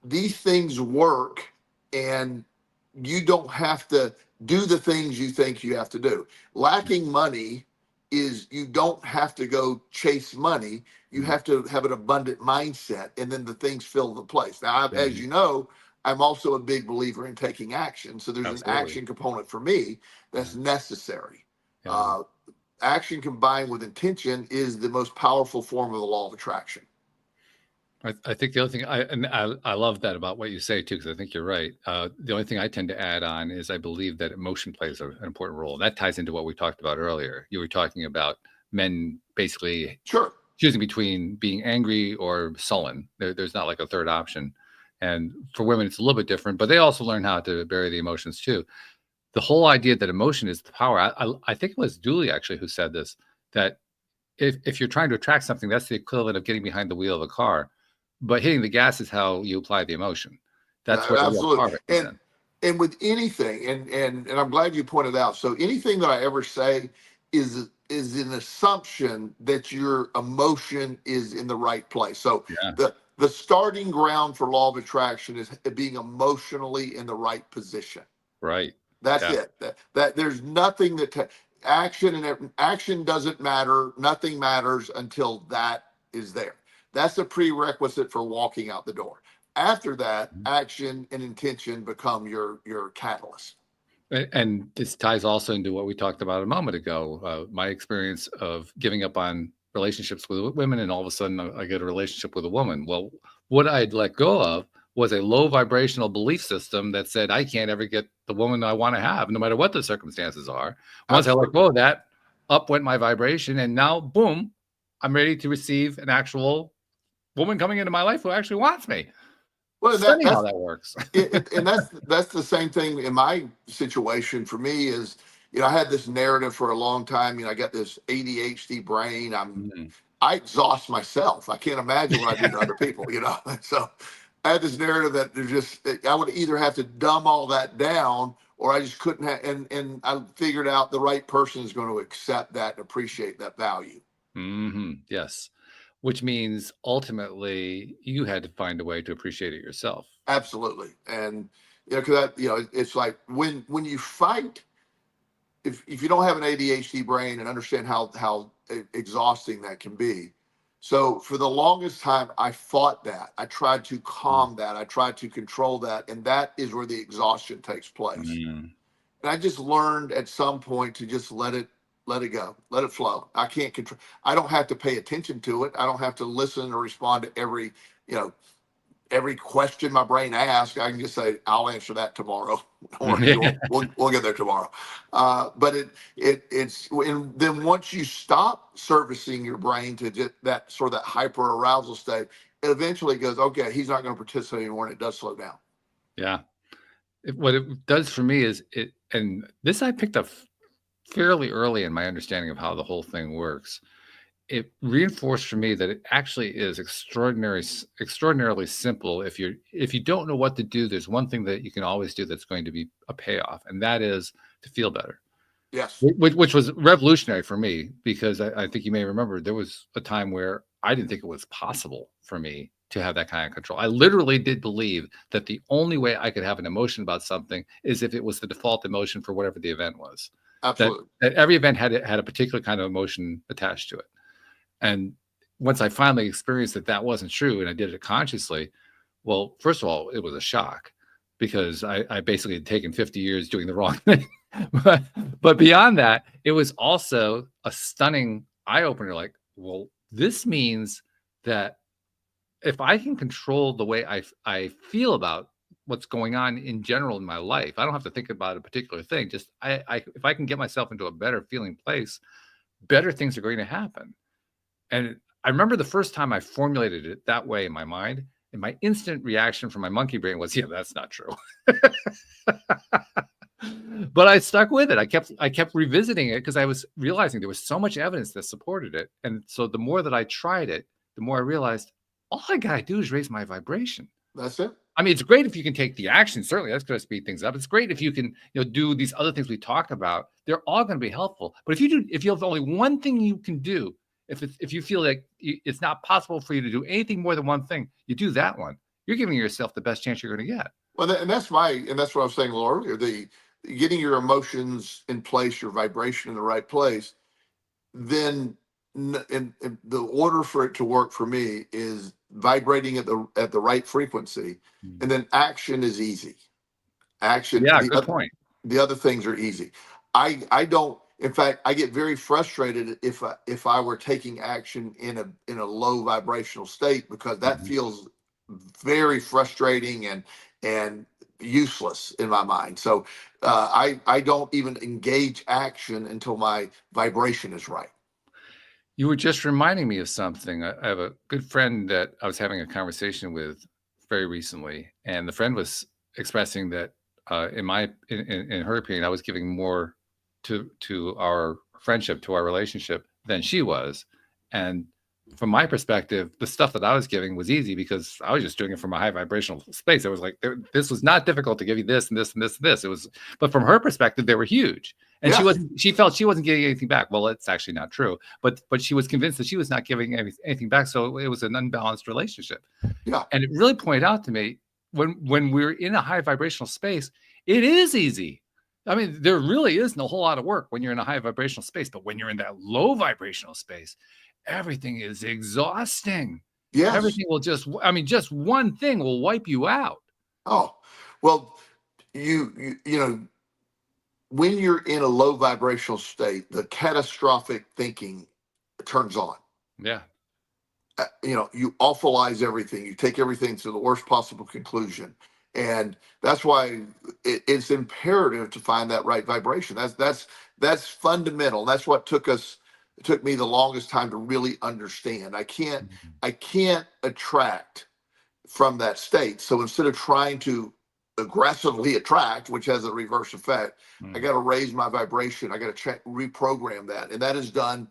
these things work, and you don't have to do the things you think you have to do. Lacking money is you don't have to go chase money. You have to have an abundant mindset, and then the things fill the place. Now, as you know, I'm also a big believer in taking action. So there's an action component for me that's necessary. Action combined with intention is the most powerful form of the law of attraction. I think the other thing I love that about what you say too, because I think you're right. The only thing I tend to add on is I believe that emotion plays an important role. That ties into what we talked about earlier. You were talking about men basically choosing between being angry or sullen. There's not like a third option. And for women, it's a little bit different, but they also learn how to bury the emotions too. The whole idea that emotion is the power. I think it was Dooley actually who said this, that if you're trying to attract something, that's the equivalent of getting behind the wheel of a car. But hitting the gas is how you apply the emotion. That's what absolutely. And with anything, and I'm glad you pointed out. So anything that I ever say is an assumption that your emotion is in the right place. So the starting ground for law of attraction is being emotionally in the right position. Right. That's it. That there's nothing that action doesn't matter. Nothing matters until that is there. That's a prerequisite for walking out the door. After that, action and intention become your catalyst. And this ties also into what we talked about a moment ago. My experience of giving up on relationships with women, and all of a sudden I get a relationship with a woman. Well, what I'd let go of was a low vibrational belief system that said I can't ever get the woman I want to have, no matter what the circumstances are. Once I let go of that, up went my vibration, and now, boom, I'm ready to receive an actual woman coming into my life who actually wants me. Well, that's how that works. And that's the same thing in my situation. For me is, I had this narrative for a long time. I got this ADHD brain. I exhaust myself. I can't imagine what I do to other people. So I had this narrative that I would either have to dumb all that down, or I just couldn't have. And I figured out the right person is going to accept that and appreciate that value. Yes. Which means ultimately you had to find a way to appreciate it yourself. Absolutely. And, because it's like when you fight, if you don't have an ADHD brain and understand how exhausting that can be. So for the longest time, I fought that. I tried to calm that. I tried to control that. And that is where the exhaustion takes place. And I just learned at some point to just let it go, let it flow. I can't control. I don't have to pay attention to it. I don't have to listen or respond to every question my brain asks. I can just say, I'll answer that tomorrow. We'll get there tomorrow. But and then once you stop servicing your brain to get that sort of that hyper arousal state, it eventually goes, okay, he's not going to participate anymore, and it does slow down. Yeah. What it does for me is and this I picked up fairly early in my understanding of how the whole thing works. It reinforced for me that it actually is extraordinarily simple. If you don't know what to do, there's one thing that you can always do that's going to be a payoff, and that is to feel better. Yes. Which was revolutionary for me, because I think you may remember there was a time where I didn't think it was possible for me to have that kind of control. I literally did believe that the only way I could have an emotion about something is if it was the default emotion for whatever the event was. Absolutely. That every event had a particular kind of emotion attached to it. And once I finally experienced that wasn't true, and I did it consciously, well, first of all, it was a shock, because I basically had taken 50 years doing the wrong thing. But beyond that, it was also a stunning eye-opener. Like, well, this means that if I can control the way I feel about what's going on in general in my life, I don't have to think about a particular thing. Just if I can get myself into a better feeling place, better things are going to happen. And I remember the first time I formulated it that way in my mind, and my instant reaction from my monkey brain was, yeah, that's not true. But I stuck with it. I kept revisiting it, because I was realizing there was so much evidence that supported it. And so the more that I tried it, the more I realized all I got to do is raise my vibration. That's it. I mean, it's great if you can take the action. Certainly, that's going to speed things up. It's great if you can, do these other things we talk about. They're all going to be helpful. But if you have only one thing you can do, if you feel like it's not possible for you to do anything more than one thing, you do that one. You're giving yourself the best chance you're going to get. Well, and that's what I was saying a little earlier. getting your emotions in place, your vibration in the right place, then and the order for it to work for me is vibrating at the right frequency, and then action is easy. Action, Yeah, good point. the other things are easy. I don't. In fact, I get very frustrated if I were taking action in a low vibrational state, because that feels very frustrating and useless in my mind. So I don't even engage action until my vibration is right. You were just reminding me of something. I have a good friend that I was having a conversation with very recently, and the friend was expressing that, in her opinion, I was giving more to our friendship, to our relationship, than she was. And from my perspective, the stuff that I was giving was easy because I was just doing it from a high vibrational space. It was like, this was not difficult to give you this and this and this and this. It was, but from her perspective, they were huge. And she felt she wasn't getting anything back. Well, it's actually not true, but she was convinced that she was not giving anything back. So it was an unbalanced relationship. Yeah. And it really pointed out to me, when we're in a high vibrational space, it is easy. I mean, there really isn't a whole lot of work when you're in a high vibrational space, but when you're in that low vibrational space, everything is exhausting. Yes. Everything will just one thing will wipe you out. Oh, well, you know, when you're in a low vibrational state, the catastrophic thinking turns on. Yeah. You awfulize everything. You take everything to the worst possible conclusion. And that's why it's imperative to find that right vibration. That's fundamental. That's what took me the longest time to really understand. I can't attract from that state. So instead of trying to aggressively attract, which has a reverse effect, I got to raise my vibration. I got to reprogram that. And that is done.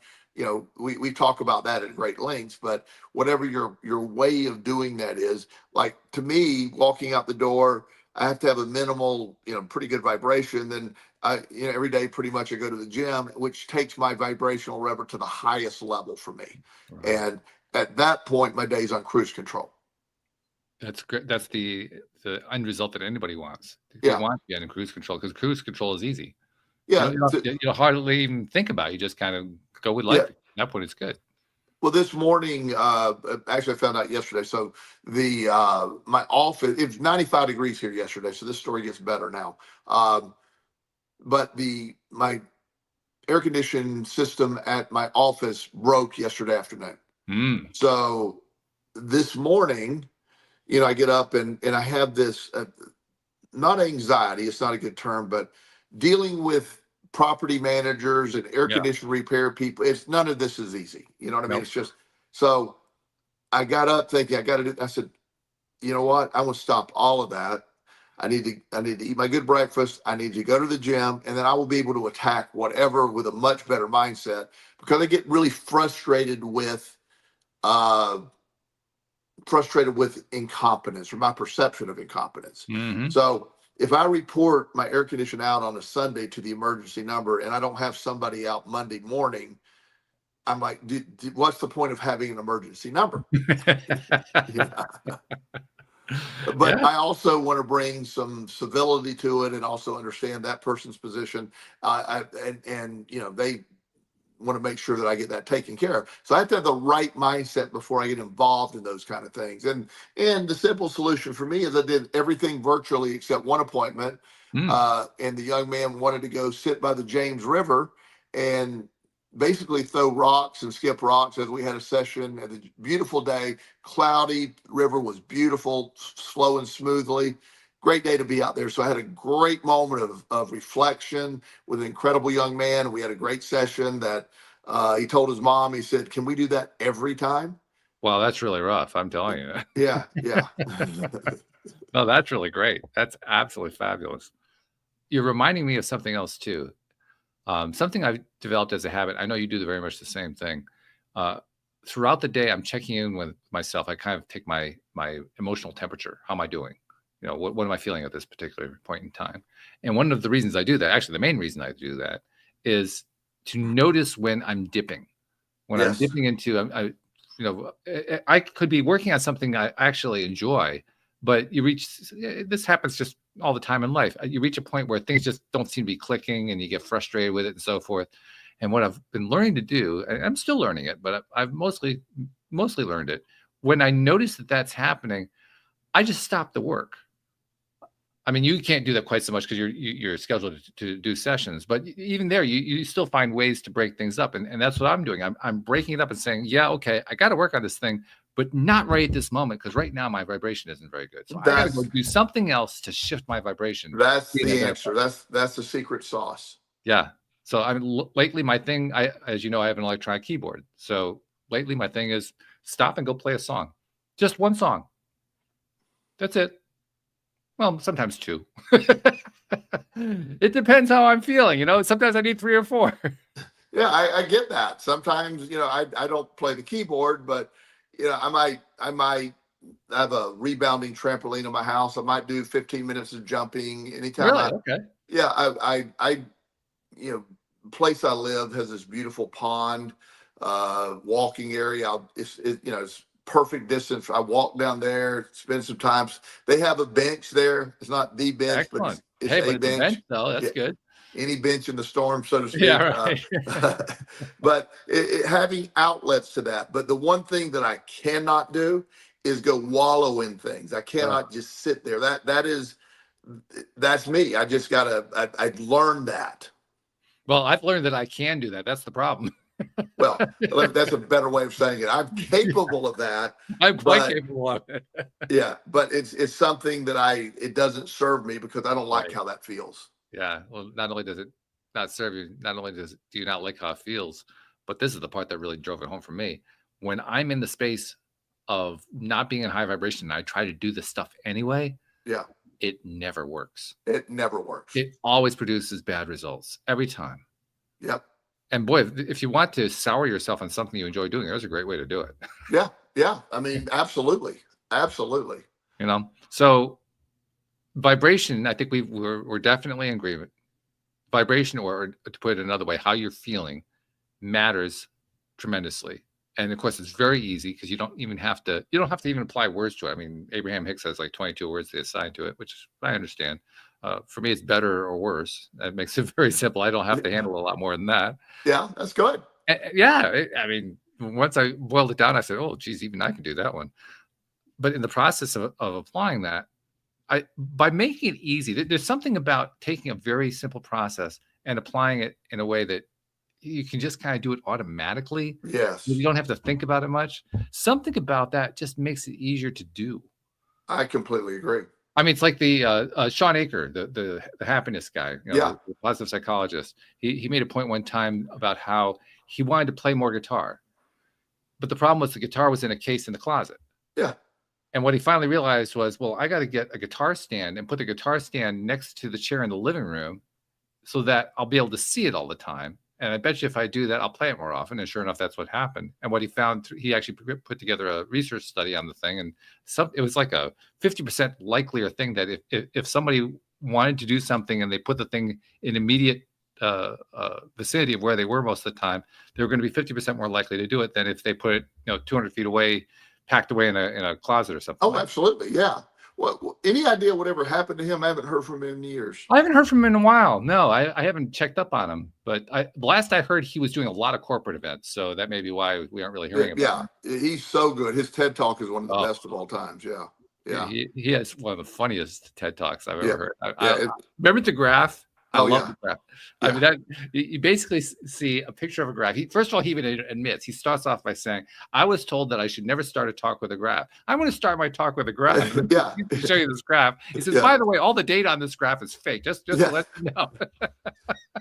We talk about that at great lengths, but whatever your way of doing that is, like, to me, walking out the door, I have to have a minimal, pretty good vibration. Then every day pretty much I go to the gym, which takes my vibrational rubber to the highest level for me. Right. And at that point, my day's on cruise control. That's great. That's the end result that anybody wants. They want to get in cruise control, because cruise control is easy. Yeah. You hardly even think about it. You just kind of go with life. At that point, it's good. Well, this morning, actually, I found out yesterday. So my office, it was 95 degrees here yesterday. So this story gets better now. But my air conditioning system at my office broke yesterday afternoon. So this morning, I get up and I have this, not anxiety, it's not a good term, but dealing with property managers and air conditioner repair people. None of this is easy. You know what I mean? It's just, so I got up thinking I said, you know what? I will stop all of that. I need to eat my good breakfast. I need to go to the gym, and then I will be able to attack whatever with a much better mindset, because I get really frustrated with incompetence, or my perception of incompetence. So if I report my air conditioner out on a Sunday to the emergency number and I don't have somebody out Monday morning, I'm like, what's the point of having an emergency number? But I also want to bring some civility to it and also understand that person's position. And they want to make sure that I get that taken care of. So I have to have the right mindset before I get involved in those kind of things. And the simple solution for me is I did everything virtually except one appointment. And the young man wanted to go sit by the James River and basically throw rocks and skip rocks, as we had a session. And a beautiful day, cloudy, river was beautiful, flowing smoothly. Great day to be out there. So I had a great moment of reflection with an incredible young man. We had a great session that he told his mom, he said, can we do that every time? Well, that's really rough, I'm telling you. Yeah. No, that's really great. That's absolutely fabulous. You're reminding me of something else too. Something I've developed as a habit. I know you do very much the same thing. Throughout the day, I'm checking in with myself. I kind of take my emotional temperature. How am I doing? What am I feeling at this particular point in time? And one of the reasons I do that, actually the main reason I do that, is to notice when I'm dipping. When I'm dipping into, I could be working on something I actually enjoy, but this happens just all the time in life. You reach a point where things just don't seem to be clicking and you get frustrated with it and so forth. And what I've been learning to do, and I'm still learning it, but I've mostly learned it. When I notice that that's happening, I just stop the work. I mean, you can't do that quite so much because you're scheduled to do sessions, but even there, you still find ways to break things up, and that's what I'm doing. I'm breaking it up and saying, yeah, okay, I got to work on this thing, but not right at this moment because right now my vibration isn't very good. So I got to go do something else to shift my vibration. That's the answer. That's the secret sauce. Yeah. So I mean, lately my thing, as you know, I have an electronic keyboard. So lately my thing is stop and go play a song, just one song. That's it. Well, sometimes two. It depends how I'm feeling. You know, sometimes I need 3 or 4. Yeah, I get that. Sometimes, you know, I don't play the keyboard, but you know, I might have a rebounding trampoline in my house. I might do 15 minutes of jumping anytime. Really? Okay. Yeah, I you know, place I live has this beautiful pond, walking area. You know, it's perfect distance. I walk down there, spend some time. They have a bench there. It's not the bench, Excellent. but Hey, it's a bench. though. That's good. Any bench in the storm, so to speak. Yeah, right. But having outlets to that. But the one thing that I cannot do is go wallow in things. I cannot just sit there. That's me. I just I learned that. Well, I've learned that I can do that. That's the problem. Well, that's a better way of saying it. I'm capable of that. I'm quite capable of it. Yeah, but it's something that it doesn't serve me because I don't like how that feels. Yeah. Well, not only does it not serve you, not only do you not like how it feels, but this is the part that really drove it home for me. When I'm in the space of not being in high vibration, and I try to do this stuff anyway. Yeah. It never works. It never works. It always produces bad results every time. Yep. And boy, if you want to sour yourself on something you enjoy doing, there's a great way to do it. Yeah. Yeah. I mean, absolutely. Absolutely. You know, so vibration, I think we're definitely in agreement. Vibration, or to put it another way, how you're feeling matters tremendously. And of course, it's very easy because you don't have to even apply words to it. I mean, Abraham Hicks has like 22 words they assign to it, which I understand. For me, it's better or worse. That makes it very simple. I don't have to handle a lot more than that. Yeah, that's good. Yeah. I mean, once I boiled it down, I said, oh, geez, even I can do that one. But in the process of applying that, by making it easy, there's something about taking a very simple process and applying it in a way that you can just kind of do it automatically. Yes. You don't have to think about it much. Something about that just makes it easier to do. I completely agree. I mean, it's like the Sean Aker, the happiness guy, the positive psychologist. He made a point one time about how he wanted to play more guitar, but the problem was the guitar was in a case in the closet. Yeah. And what he finally realized was, well, I got to get a guitar stand and put the guitar stand next to the chair in the living room so that I'll be able to see it all the time. And I bet you if I do that, I'll play it more often. And sure enough, that's what happened. And what he found, he actually put together a research study on the thing. And it was like a 50% likelier thing that if somebody wanted to do something and they put the thing in immediate vicinity of where they were most of the time, they were going to be 50% more likely to do it than if they put it 200 feet away, packed away in a closet or something. Oh, absolutely. Yeah. Well, any idea whatever happened to him? I haven't heard from him in years. I haven't heard from him in a while. No, I haven't checked up on him. But the last I heard, he was doing a lot of corporate events. So that may be why we aren't really hearing about him. Yeah, he's so good. His TED Talk is one of the best of all times. Yeah. Yeah. He has one of the funniest TED Talks I've ever heard. I remember the graph. I love the graph. Yeah. I mean, that you basically see a picture of a graph. First of all, he even admits, he starts off by saying, I was told that I should never start a talk with a graph. I'm going to start my talk with a graph. Yeah. Show you this graph. He says, by the way, all the data on this graph is fake. Just to let you know.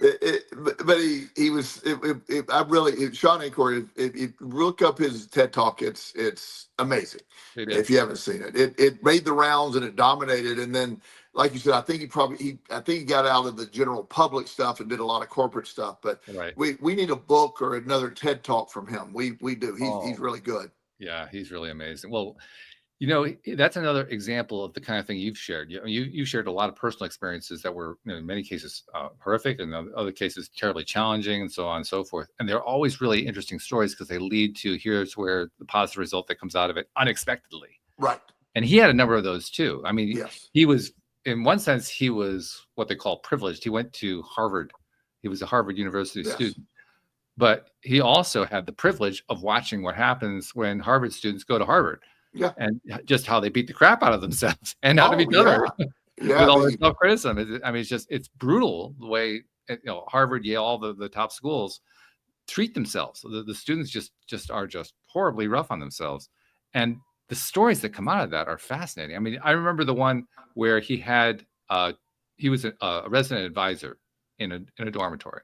But he was, Sean Aker, if you look up his TED Talk, it's amazing. If you haven't seen it. It made the rounds and it dominated. And then, like you said, I think he got out of the general public stuff and did a lot of corporate stuff. But we need a book or another TED Talk from him. We do. He's really good. Yeah, he's really amazing. Well, that's another example of the kind of thing you've shared. You shared a lot of personal experiences that were, in many cases, horrific, and in other cases, terribly challenging, and so on and so forth. And they're always really interesting stories because they lead to here's where the positive result that comes out of it unexpectedly. Right. And he had a number of those too. I mean, yes. He was in one sense, he was what they call privileged. He went to Harvard. He was a Harvard University Yes. student. But he also had the privilege of watching what happens when Harvard students go to Harvard. Yeah. And just how they beat the crap out of themselves and out of each other with all their self-criticism. I mean, it's brutal the way, you know, Harvard, Yale, all the top schools treat themselves. The students just are horribly rough on themselves. And the stories that come out of that are fascinating. I mean, I remember the one where he was a resident advisor in a dormitory.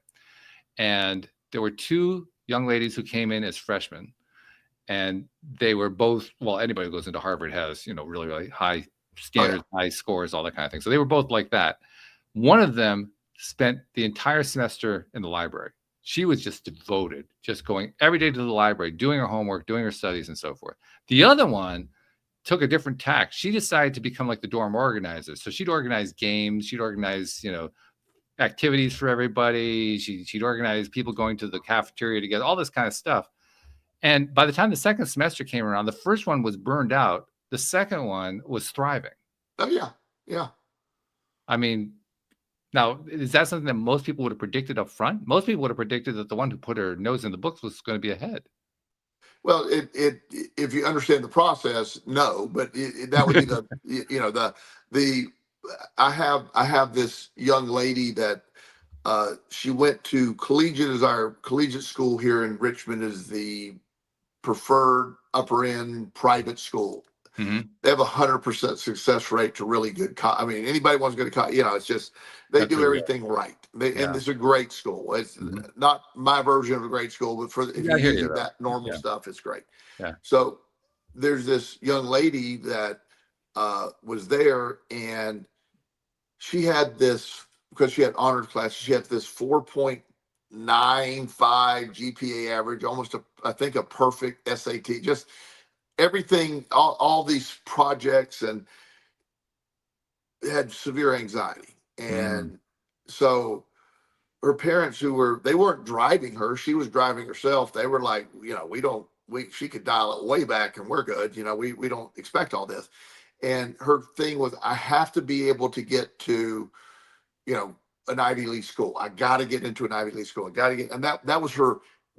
And there were two young ladies who came in as freshmen, and they were both, well, anybody who goes into Harvard has, you know, really, really high standards, high scores, all that kind of thing. So they were both like that. One of them spent the entire semester in the library. She was just devoted, just going every day to the library, doing her homework, doing her studies, and so forth. The other one took a different tack. She decided to become like the dorm organizer. So she'd organize games. She'd organize, you know, activities for everybody. She'd organize people going to the cafeteria together, all this kind of stuff. And by the time the second semester came around, the first one was burned out. The second one was thriving. Oh, yeah. Yeah. I mean, now, is that something that most people would have predicted up front? Most people would have predicted that the one who put her nose in the books was going to be ahead. Well, if you understand the process, no, but that would be I have this young lady that she went to our collegiate school here in Richmond is the preferred upper end private school. Mm-hmm. They have 100% success rate to really good. I mean, anybody wants to go to college, you know, it's just, they do everything right. And it's a great school. It's not my version of a great school, but if you're using that normal stuff, it's great. Yeah. So there's this young lady that was there, and she had this, because she had honors class, she had this 4.95 GPA average, almost I think a perfect SAT, just everything, all these projects, and had severe anxiety. And so her parents, they weren't driving her, she was driving herself. They were like, you know, she could dial it way back and we're good. You know, we don't expect all this. And her thing was, I have to be able to get to, you know, an Ivy League school. I got to get into an Ivy League school. I got to get, and that was her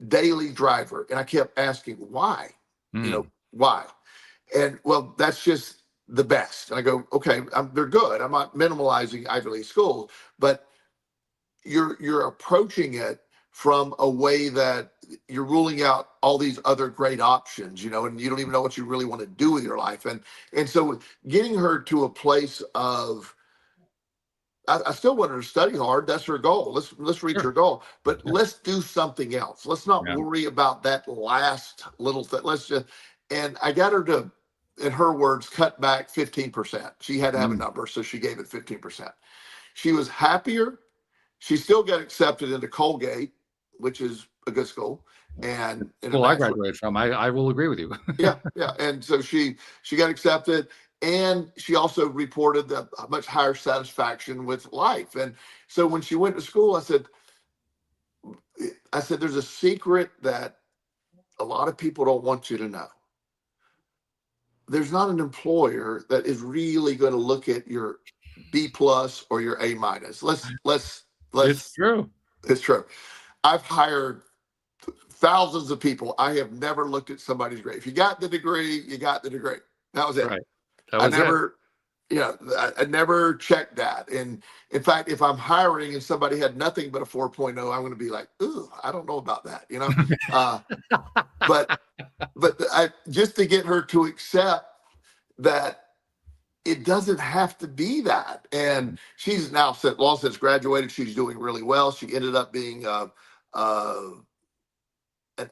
daily driver. And I kept asking, why? You know, why? And well, that's just the best. And I go, okay, they're good. I'm not minimalizing Ivy League schools, but you're approaching it from a way that you're ruling out all these other great options, you know, and you don't even know what you really want to do with your life. And so getting her to a place of, I still want her to study hard. That's her goal. Let's reach her goal, but let's do something else. Let's not worry about that last little thing. And I got her to, in her words, cut back 15%. She had to have a number, so she gave it 15%. She was happier. She still got accepted into Colgate, which is a good school. And well, I graduated from. I will agree with you. yeah. And so she got accepted. And she also reported that much higher satisfaction with life. And so when she went to school, I said, there's a secret that a lot of people don't want you to know. There's not an employer that is really going to look at your B+ or your A-. It's true. It's true. I've hired thousands of people. I have never looked at somebody's grade. If you got the degree, you got the degree. That was it. Right. I never checked that. And in fact, if I'm hiring and somebody had nothing but a 4.0, I'm going to be like, ooh, I don't know about that, you know? But just to get her to accept that it doesn't have to be that. And she's now since graduated, she's doing really well. She ended up being an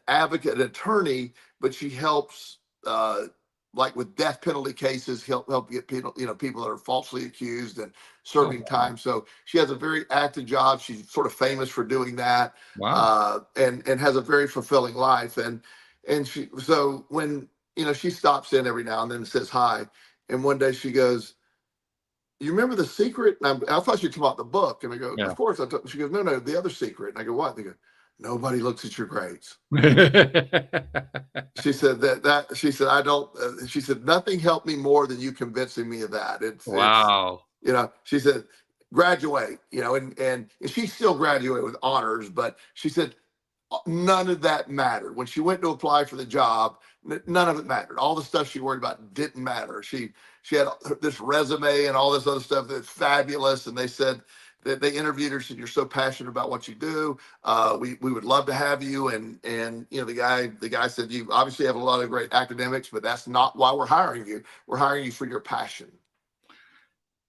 advocate, an attorney, but she helps, like with death penalty cases, help get people that are falsely accused and serving time. So she has a very active job. She's sort of famous for doing that. Wow. And has a very fulfilling life. And so when, she stops in every now and then and says hi. And one day she goes, you remember The Secret? And I thought she was talking about the book. And I go, of course. She goes, no, the other secret. And I go, what? They go, nobody looks at your grades. She said she said, nothing helped me more than you convincing me of that. Wow. She said, graduate, and she still graduated with honors, but she said none of that mattered. When she went to apply for the job, none of it mattered. All the stuff she worried about didn't matter. She had this resume and all this other stuff that's fabulous. And they said that they interviewed her, said, you're so passionate about what you do. We would love to have you. And the guy said, you obviously have a lot of great academics, but that's not why we're hiring you. We're hiring you for your passion.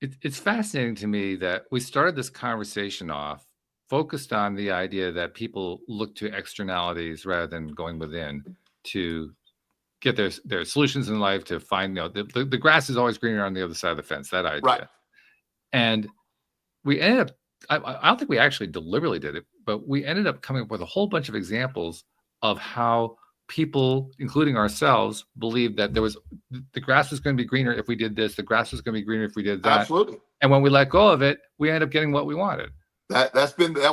It's fascinating to me that we started this conversation off focused on the idea that people look to externalities rather than going within to get their solutions in life, to find, the grass is always greener on the other side of the fence, that idea. Right. And we ended up, I don't think we actually deliberately did it, but we ended up coming up with a whole bunch of examples of how people, including ourselves, believed that the grass was going to be greener if we did this, the grass was going to be greener if we did that. Absolutely. And when we let go of it, we ended up getting what we wanted. That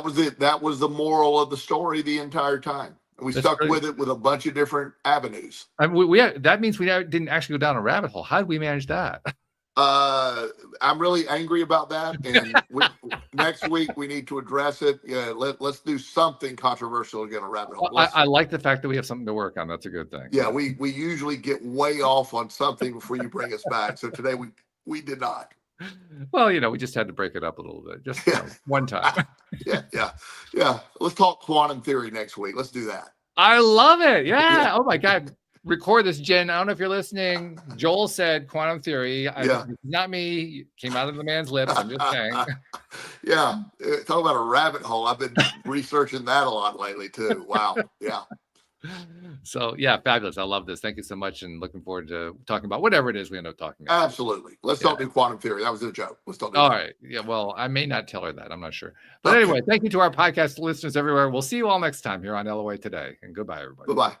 was it. That was the moral of the story the entire time. And we stuck with it with a bunch of different avenues. I mean, that means we didn't actually go down a rabbit hole. How did we manage that? I'm really angry about that. And next week we need to address it. Yeah, let's do something controversial to get a rabbit hole. I like the fact that we have something to work on. That's a good thing. Yeah, we usually get way off on something before you bring us back. So today we did not. Well, we just had to break it up a little bit, just one time. Yeah. Let's talk quantum theory next week. Let's do that. I love it. Yeah. Oh my God. Record this, Jen. I don't know if you're listening. Joel said quantum theory. Not me. It came out of the man's lips. I'm just saying. Yeah. Talk about a rabbit hole. I've been researching that a lot lately too. Wow. Yeah. So yeah, fabulous. I love this. Thank you so much, and looking forward to talking about whatever it is we end up talking about. Absolutely. Let's talk do quantum theory. That was a joke. Let's talk. All right. Yeah. Well, I may not tell her that. I'm not sure. But anyway, thank you to our podcast listeners everywhere. We'll see you all next time here on LOA Today. And goodbye, everybody. Bye-bye.